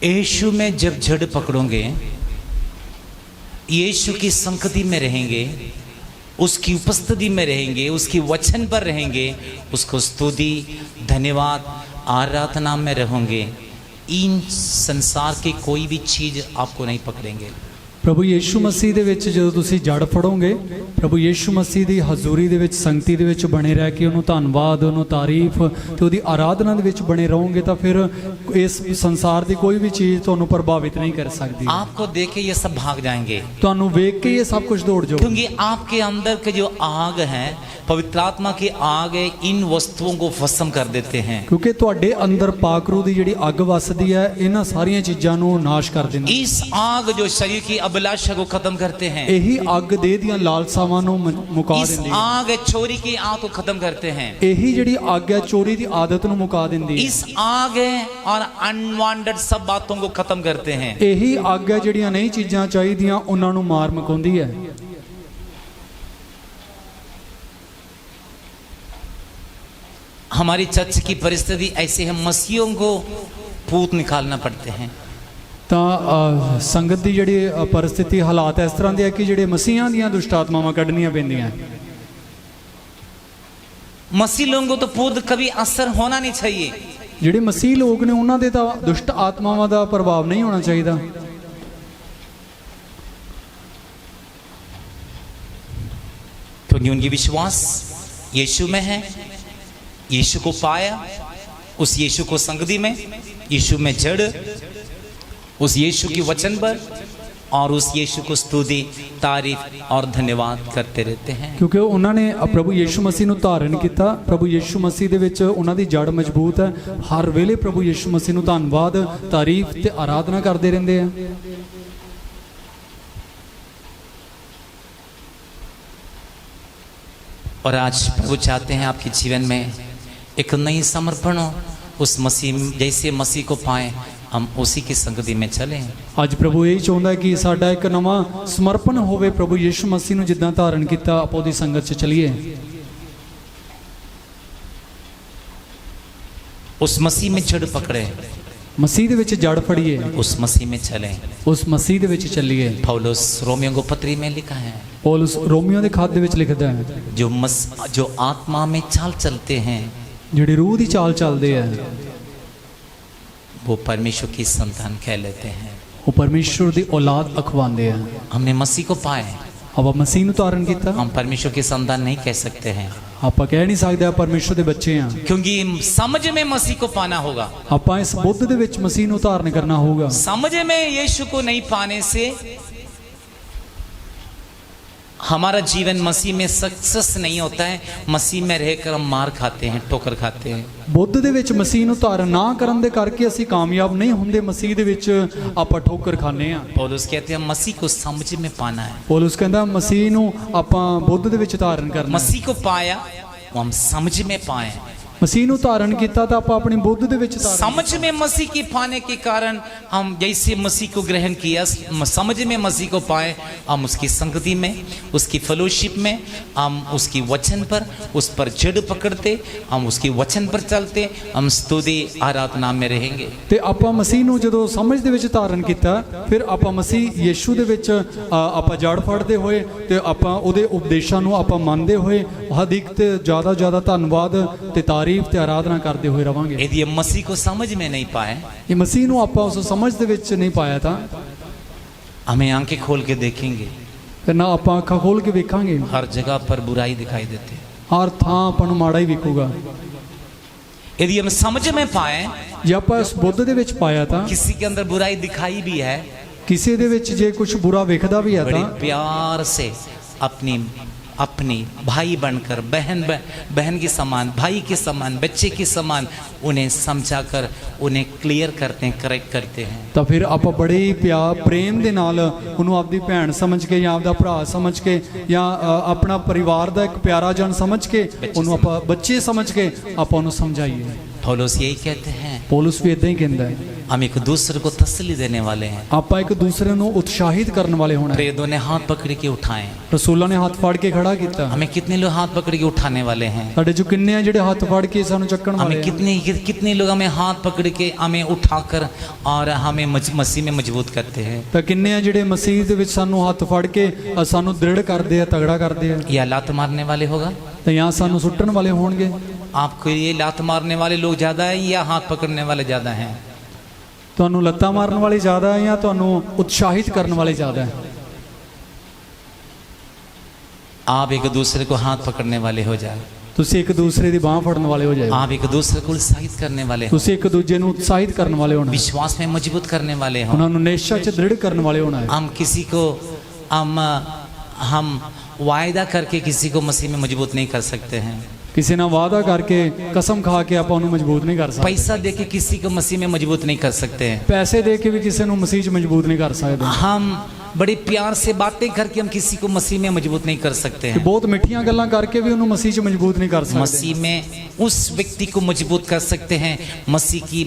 यीशु में जब जड़ पकड़ोगे, यीशु की संगति में रहेंगे, उसकी उपस्थिति में रहेंगे, उसकी वचन पर रहेंगे, उसको स्तुति, धन्यवाद, आराधना में रहोगे, इन संसार की कोई भी चीज आपको नहीं पकड़ेंगे। ਪ੍ਰਭੂ ਯੀਸ਼ੂ ਮਸੀਹ ਦੇ ਵਿੱਚ ਜਦੋਂ ਤੁਸੀਂ ਜੜ ਫੜੋਗੇ, ਪ੍ਰਭੂ ਯੀਸ਼ੂ ਮਸੀਹ ਦੀ ਹਜ਼ੂਰੀ ਦੇ ਵਿੱਚ, ਸੰਗਤੀ ਦੇ ਵਿੱਚ ਬਣੇ ਰਹਿ ਕੇ ਉਹਨੂੰ ਧੰਨਵਾਦ, ਉਹਨੂੰ ਤਾਰੀਫ ਤੇ ਉਹਦੀ ਆਰਾਧਨਾ ਦੇ ਵਿੱਚ ਬਣੇ ਰਹੋਗੇ, ਤਾਂ ਫਿਰ ਇਸ ਸੰਸਾਰ ਦੀ ਕੋਈ ਵੀ ਚੀਜ਼ ਤੁਹਾਨੂੰ ਪ੍ਰਭਾਵਿਤ ਨਹੀਂ ਕਰ ਸਕਦੀ। आपको देख के ये सब भाग जाएंगे, ਤੁਹਾਨੂੰ ਵੇਖ ਕੇ ਇਹ ਸਭ ਕੁਝ ਦੌੜ ਜਾਓ, क्योंकि आपके अंदर के जो आग है, पवित्र आत्मा की आग है, इन वस्तुओं को भस्म कर देते हैं। ਕਿਉਂਕਿ ਤੁਹਾਡੇ ਅੰਦਰ ਪਾਕਰੂ ਦੀ ਜਿਹੜੀ ਅੱਗ ਵਸਦੀ ਹੈ, ਇਹਨਾਂ ਸਾਰੀਆਂ ਚੀਜ਼ਾਂ ਨੂੰ ਨਾਸ਼ ਕਰ ਦਿੰਦੀ ਹੈ। इस आग जो शरीर की अभिलाषा को खत्म करते हैं, ਇਹੀ ਅੱਗ ਦੇਹ ਦੀਆਂ ਲਾਲਸਾਵਾਂ ਨੂੰ ਮੁਕਾ इस ਦਿੰਦੀ ਹੈ। आग चोरी की आग को खत्म करते हैं। ਇਹੀ ਜਿਹੜੀ ਅੱਗ ਹੈ ਚੋਰੀ ਦੀ ਆਦਤ ਨੂੰ ਮੁਕਾ ਦਿੰਦੀ ਹੈ। इस आग है और अनवांटेड सब बातों को खत्म करते हैं। ਇਹੀ ਅੱਗ ਹੈ ਜਿਹੜੀਆਂ ਨਹੀਂ ਚੀਜ਼ਾਂ ਚਾਹੀਦੀਆਂ ਉਹਨਾਂ ਨੂੰ ਮਾਰ ਮਕਾਉਂਦੀ ਹੈ। हमारी चर्च की परिस्थिति ऐसे है, मसीहों को पूत निकालना पड़ते हैं। ਤਾਂ ਸੰਗਤ ਦੀ ਜਿਹੜੀ ਪਰਿਸਥਿਤੀ ਹਾਲਾਤ ਇਸ ਤਰ੍ਹਾਂ ਦੇ ਆ ਕਿ ਜਿਹੜੇ ਮਸੀਹਾਂ ਦੀਆਂ ਦੁਸ਼ਟ ਆਤਮਾਵਾਂ ਕੱਢਣੀਆਂ ਪੈਂਦੀਆਂ। मसीह लोगों को तो पूत कभी असर होना नहीं चाहिए। ਜਿਹੜੇ ਮਸੀਹ ਲੋਕ ਨੇ ਉਹਨਾਂ ਦੇ ਤਾਂ ਦੁਸ਼ਟ ਆਤਮਾਵਾਂ ਦਾ ਪ੍ਰਭਾਵ ਨਹੀਂ ਹੋਣਾ ਚਾਹੀਦਾ। क्योंकि उनकी विश्वास यीशु में है, यीशु को पाया, उस यीशु को संगति में, यीशु में जड़, उस यीशु की वचन पर, और उस यीशु को स्तुति, तारीफ और धन्यवाद करते रहते हैं। ਕਿਉਂਕਿ ਉਹਨਾਂ ਨੇ ਪ੍ਰਭੂ ਯੀਸ਼ੂ ਮਸੀਹ ਨੂੰ ਧਾਰਨ ਕੀਤਾ, ਪ੍ਰਭੂ ਯੀਸ਼ੂ ਮਸੀਹ ਦੇ ਵਿੱਚ ਉਹਨਾਂ ਦੀ ਜੜ ਮਜ਼ਬੂਤ ਹੈ, ਹਰ ਵੇਲੇ ਪ੍ਰਭੂ ਯੀਸ਼ੂ ਮਸੀਹ ਨੂੰ ਧੰਨਵਾਦ, ਤਾਰੀਫ ਤੇ ਆਰਾਧਨਾ ਕਰਦੇ ਰਹਿੰਦੇ ਆ। और आज प्रभु चाहते हैं आपके जीवन में एक नई समर्पण हो, उस मसीह जैसे मसीह को पाएं, हम उसी की संगति में चलें। ਅੱਜ ਪ੍ਰਭੂ ਇਹ ਚਾਹੁੰਦਾ ਹੈ ਕਿ ਸਾਡਾ ਇੱਕ ਨਵਾਂ ਸਮਰਪਣ ਹੋਵੇ, ਪ੍ਰਭੂ ਯੀਸ਼ੂ ਮਸੀਹ ਨੂੰ ਜਿੱਦਾਂ ਧਾਰਨ ਕੀਤਾ ਆਪਾਂ ਉਹਦੀ ਸੰਗਤ 'ਚ ਚਲੀਏ। उस मसीह में जड़ पकड़े, ਮਸੀਹ ਦੇ ਵਿੱਚ ਜੜ ਫੜੀਏ, उस मसीह में चलें। ਉਸ ਮਸੀਹ ਦੇ ਵਿੱਚ ਚੱਲੀਏ। पौलुस रोमियो को पत्री में लिखा है, ਪੌਲਸ ਰੋਮੀਓ ਦੇ ਖਾਤੇ ਵਿੱਚ ਲਿਖਦਾ ਹੈ, जो आत्मा में चाल चलते हैं, ਜਿਹੜੇ ਰੂਹ ਦੀ ਚਾਲ ਚੱਲਦੇ ਆ, वो परमेश्वर की संतान कह लेते हैं। ਉਹ ਪਰਮੇਸ਼ਵਰ ਦੀ ਔਲਾਦ ਅਖਵਾਉਂਦੇ ਆ। हमने मसीह को पाए, ਆਪਾਂ ਮਸੀਹ ਨੂੰ ਧਾਰਨ ਕੀਤਾ। हम परमेश्वर की संतान नहीं कह सकते हैं, ਆਪਾਂ ਕਹਿ ਨਹੀਂ ਸਕਦੇ ਆ ਪਰਮੇਸ਼ਵਰ ਦੇ ਬੱਚੇ ਆ। क्योंकि समझ में मसीह को पाना होगा। ਆਪਾਂ ਇਸ ਬੁੱਧ ਦੇ ਵਿੱਚ ਮਸੀਹ ਨੂੰ ਧਾਰਨ ਕਰਨਾ ਹੋਊਗਾ। समझ में यीशु को नहीं पाने से हमारा जीवन मसीह में सक्सेस नहीं होता है। मसीह में रहकर हम मार खाते हैं, ठोकर खाते हैं। ਬੁੱਧ ਦੇ ਵਿੱਚ ਮਸੀਹ ਨੂੰ ਧਾਰਨ ਨਾ ਕਰਨ ਦੇ ਕਰਕੇ ਅਸੀਂ ਕਾਮਯਾਬ ਨਹੀਂ ਹੁੰਦੇ। ਮਸੀਹ ਦੇ ਵਿੱਚ ਆਪਾਂ ਠੋਕਰ ਖਾਂਦੇ ਆ। पौलुस कहते हैं मसीह को समझ में पाना है। ਪੌਲੁਸ ਕਹਿੰਦਾ ਮਸੀਹ ਨੂੰ ਆਪਾਂ ਬੁੱਧ ਦੇ ਵਿੱਚ ਧਾਰਨ ਕਰਨਾ। मसीह को पाया वो हम समझ में पाए। ਮਸੀਹ ਨੂੰ ਧਾਰਨ ਕੀਤਾ ਤਾਂ ਆਪਾਂ ਆਪਣੀ ਬੁੱਧ ਦੇ ਵਿੱਚ ਧਾਰਨ। समझ में मसीह के पाने के कारण हम जैसे मसीह को ग्रहण किया, समझ में मसीह को पाए, हम उसकी संगति में, उसकी फेलोशिप में, हम उसकी वचन पर, उस पर जड़ पकड़ते, हम उसकी वचन पर चलते, हम स्तुति आराधना में रहेंगे। ਤੇ ਆਪਾਂ ਮਸੀਹ ਨੂੰ ਜਦੋਂ ਸਮਝ ਦੇ ਵਿੱਚ ਧਾਰਨ ਕੀਤਾ, ਫਿਰ ਆਪਾਂ ਮਸੀਹ ਯੀਸ਼ੂ ਦੇ ਵਿੱਚ ਆਪਾਂ ਜੜ ਫੜਦੇ ਹੋਏ ਤੇ ਆਪਾਂ ਉਹਦੇ ਉਪਦੇਸ਼ਾਂ ਨੂੰ ਆਪਾਂ ਮੰਨਦੇ ਹੋਏ ਹਦੀਕ ਤੇ ਜ਼ਿਆਦਾ ਧੰਨਵਾਦ ਤੇ ਤਾਰੀਫ ਤੇ ਆਰਾਧਨਾ ਕਰਦੇ ਹੋਏ ਰਵਾਂਗੇ। यदि हम मसीह को समझ में नहीं पाए, ਇਹ ਮਸੀਹ ਨੂੰ ਆਪਾਂ ਉਸ ਸਮਝ ਦੇ ਵਿੱਚ ਨਹੀਂ ਪਾਇਆ ਤਾਂ हमें आंखें खोल के देखेंगे, ਫਿਰ ਨਾ ਆਪਾਂ ਅੱਖਾਂ ਖੋਲ ਕੇ ਵੇਖਾਂਗੇ। हर जगह पर बुराई दिखाई देती है। ਹਰ ਥਾਂ ਆਪਾਂ ਨੂੰ ਮਾੜਾ ਹੀ ਵਿਖੂਗਾ। यदि हम समझ में पाए, ਜੇ ਆਪਾਂ ਇਸ ਬੁੱਧ ਦੇ ਵਿੱਚ ਪਾਇਆ ਤਾਂ किसी के अंदर बुराई दिखाई भी है, ਕਿਸੇ ਦੇ ਵਿੱਚ ਜੇ ਕੁਝ ਬੁਰਾ ਵੇਖਦਾ ਵੀ ਹੈ बड़े ਤਾਂ प्यार से अपनी भाई बनकर, बहन के समान, भाई के समान, बच्चे के समान उन्हें समझाकर उन्हें क्लियर करते हैं, करेक्ट करते हैं। ਤਾਂ ਫਿਰ ਆਪਾਂ ਬੜੇ ਹੀ ਪਿਆਰ ਪ੍ਰੇਮ ਦੇ ਨਾਲ ਉਹਨੂੰ ਆਪਦੀ ਭੈਣ ਸਮਝ ਕੇ ਜਾਂ ਆਪਦਾ ਭਰਾ ਸਮਝ ਕੇ ਜਾਂ ਆਪਣਾ ਪਰਿਵਾਰ ਦਾ ਇੱਕ ਪਿਆਰਾ ਜਨ ਸਮਝ ਕੇ ਉਹਨੂੰ ਆਪਾਂ ਬੱਚੇ ਸਮਝ ਕੇ ਆਪਾਂ ਉਹਨੂੰ ਸਮਝਾਈਏ। पौलुस यही कहते हैं, ਪੌਲੁਸ ਵੀ ਇਦਾਂ ਹੀ ਕਹਿੰਦਾ ਹੈ। हम एक दूसरे को तसल्ली देने वाले हैं। ਆਪਾਂ ਇੱਕ ਦੂਸਰੇ ਨੂੰ ਉਤਸ਼ਾਹਿਤ ਕਰਨ ਵਾਲੇ ਹੋਣਾ ਹੈ। प्रेरितों ने हाथ पकड़ के उठाए, ਰਸੂਲਾਂ ਨੇ ਹੱਥ ਫੜ ਕੇ ਖੜਾ ਕੀਤਾ। हमें कितने लोग हाथ पकड़ के उठाने वाले हैं? ਸਾਡੇ ਜੋ ਕਿੰਨੇ ਆ ਜਿਹੜੇ ਹੱਥ ਫੜ ਕੇ ਸਾਨੂੰ ਚੱਕਣ ਵਾਲੇ हमें ਆ। कितने लोग हमें हाथ पकड़ के हमें उठाकर और हमें मसीह में मजबूत करते हैं? ਤਾਂ ਕਿੰਨੇ ਆ ਜਿਹੜੇ ਮਸੀਹ ਦੇ ਵਿੱਚ ਸਾਨੂੰ ਹੱਥ ਫੜ ਕੇ ਸਾਨੂੰ ਦ੍ਰਿੜ ਕਰਦੇ ਆ, ਤਗੜਾ ਕਰਦੇ ਆ। या लात मारने वाले होगा? ਤਾਂ ਜਾਂ ਸਾਨੂੰ ਸੁੱਟਣ ਵਾਲੇ ਹੋਣਗੇ। आपको ये लात मारने वाले लोग ज्यादा हैं या हाथ पकड़ने वाले ज्यादा हैं? ਤੁਹਾਨੂੰ ਲੱਤਾਂ ਮਾਰਨ ਵਾਲੇ ਜ਼ਿਆਦਾ ਹੈ ਜਾਂ ਤੁਹਾਨੂੰ ਉਤਸ਼ਾਹਿਤ ਕਰਨ ਵਾਲੇ ਜ਼ਿਆਦਾ ਹੈ? आप एक दूसरे को हाथ पकड़ने वाले हो जाए, ਤੁਸੀਂ ਇੱਕ ਦੂਸਰੇ ਦੀ ਬਾਹ ਫੜਨ ਵਾਲੇ ਹੋ ਜਾਓ। आप एक दूसरे को उत्साहित करने वाले हो, ਤੁਸੀਂ ਇੱਕ ਦੂਜੇ ਨੂੰ ਉਤਸ਼ਾਹਿਤ ਕਰਨ ਵਾਲੇ ਹੋਣਾ। विश्वास में मजबूत करने वाले हो। ਉਹਨਾਂ ਨੂੰ ਨਿਸ਼ਚੈ ਚ ਦ੍ਰਿੜ ਕਰਨ ਵਾਲੇ ਹੋਣਾ ਹੈ। हम किसी को हम वायदा करके किसी को मसीह में मजबूत नहीं कर सकते हैं। ਕਿਸੇ ਨਾਲ ਵਾਅਦਾ ਕਰਕੇ ਕਸਮ ਖਾ ਕੇ ਆਪਾਂ ਉਹਨੂੰ ਮਜ਼ਬੂਤ ਨਹੀਂ ਕਰ ਸਕਦੇ। पैसा दे के किसी को मसीह में मजबूत नहीं कर सकते हैं। ਪੈਸੇ ਦੇ ਕੇ ਵੀ ਕਿਸੇ ਨੂੰ ਮਸੀਹ 'ਚ ਮਜ਼ਬੂਤ ਨਹੀਂ ਕਰ ਸਕਦੇ। हम बड़े प्यार से बातें करके हम किसी को मसीह में मजबूत नहीं कर सकते ਤੇ हैं। ਬਹੁਤ ਮਿੱਠੀਆਂ ਗੱਲਾਂ ਕਰਕੇ ਵੀ ਉਹਨੂੰ ਮਸੀਹ 'ਚ ਮਜ਼ਬੂਤ ਨਹੀਂ ਕਰ ਸਕਦੇ। मसीह में उस व्यक्ति को मजबूत कर सकते हैं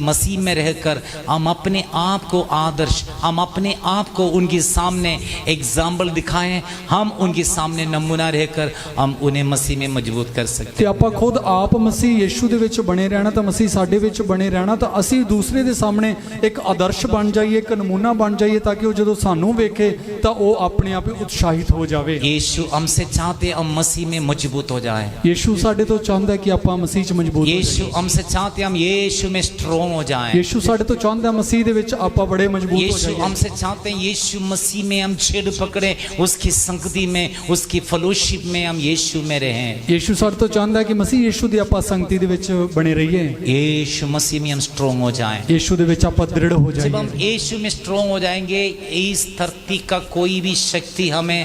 मसीह में रहकर हम अपने आप को आदर्श, हम अपने आप को उनके सामने एग्जाम्पल दिखाएं, हम उनके सामने नमूना रहकर हम उन्हें मसीह में मजबूत कर सकते ਤੇ हैं। ਆਪਾਂ ਖੁਦ ਆਪ ਮਸੀਹ ਯੀਸ਼ੂ ਦੇ ਵਿੱਚ ਬਣੇ ਰਹਿਣਾ ਤਾਂ ਮਸੀਹ ਸਾਡੇ ਵਿੱਚ ਬਣੇ ਰਹਿਣਾ ਤਾਂ ਅਸੀਂ ਦੂਸਰੇ ਦੇ ਸਾਹਮਣੇ ਇੱਕ ਆਦਰਸ਼ ਬਣ ਜਾਈਏ, ਇੱਕ ਨਮੂਨਾ ਬਣ ਜਾਈਏ ਤਾਂ ਕਿ ਉਹ ਜਦੋਂ ਸਾਨੂੰ ਵੇਖੇ ਤਾਂ ਉਹ ਆਪਣੇ ਆਪ ਹੀ ਉਤਸ਼ਾਹਿਤ ਹੋ ਜਾਵੇ। यीशु हमसे चाहते हम मसीह में मजबूत हो जाएं। ਯੀਸ਼ੂ ਸਾਡੇ ਤੋਂ ਚਾਹੁੰਦਾ ਕਿ ਆਪਾਂ ਮਸੀਹ 'ਚ ਮਜ਼ਬੂਤ ਹੋ यीशु ਜਾਈਏ। हमसे चाहते हम यीशु में स्ट्रोंग हो जाएं। ਯੀਸ਼ੂ ਸਾਡੇ ਤੋਂ ਚਾਹੁੰਦਾ ਮਸੀਹ ਦੇ ਵਿੱਚ ਆਪਾਂ ਬੜੇ ਮਜ਼ਬੂਤ ਹੋ यीशु ਜਾਈਏ। हमसे चाहते हैं यीशु मसीह में हम छेड़ पकड़े, उसकी संगति में, उसकी फेलोशिप में हम यीशु में रहें। ਯੀਸ਼ੂ ਸਾਡੇ ਤੋਂ ਚਾਹੁੰਦਾ ਕਿ ਮਸੀਹ ਯੀਸ਼ੂ ਦੀ ਆਪਾਂ ਸੰਗਤੀ ਦੇ ਵਿੱਚ ਬਣੇ ਰਹੀਏ। यीशु मसीह में हम स्ट्रोंग हो जाएं। ਯੀਸ਼ੂ ਦੇ ਵਿੱਚ ਆਪਾਂ ਦ੍ਰਿੜ ਹੋ जब हम ਜਾਈਏ। यीशु में स्ट्रोंग हो जाएंगे, इस धरती का कोई भी शक्ति हमें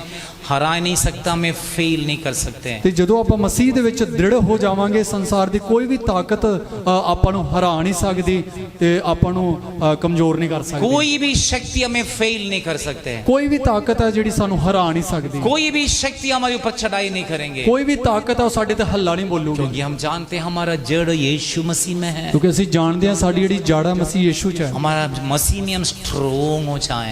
हरा नहीं सकता, हमें फेल नहीं कर सकते हैं। ਤੇ ਜਦੋਂ ਆਪਾਂ ਮਸੀਹ ਦੇ ਵਿੱਚ ਦ੍ਰਿੜ ਹੋ ਜਾਵਾਂਗੇ, ਸੰਸਾਰ ਦੀ ਕੋਈ ਵੀ ਤਾਕਤ ਆਪਾਂ ਨੂੰ ਹਰਾ ਨਹੀਂ ਸਕਦੀ ਤੇ ਆਪਾਂ ਨੂੰ ਕਮਜ਼ੋਰ ਨਹੀਂ ਕਰ ਸਕਦੀ। कोई भी शक्ति हमें फेल नहीं कर सकते हैं। ਕੋਈ ਵੀ ਤਾਕਤ ਹੈ ਜਿਹੜੀ ਸਾਨੂੰ ਹਰਾ ਨਹੀਂ ਸਕਦੀ। कोई भी शक्ति हमारे ऊपर चढ़ाई नहीं करेंगे, ਕੋਈ ਵੀ ਤਾਕਤ ਹੈ ਉਹ ਸਾਡੇ ਤੇ ਹੱਲਾ ਨਹੀਂ ਬੋਲੂਗੀ। क्योंकि हम जानते हैं हमारा जड़ यीशु मसीह में है। ਕਿਉਂਕਿ ਅਸੀਂ ਜਾਣਦੇ ਹਾਂ ਸਾਡੀ ਜਿਹੜੀ ਜੜ ਹੈ ਮਸੀਹ ਯੀਸ਼ੂ 'ਚ ਹੈ। हमारा मसीह में हम स्ट्रोंग हो जाएं।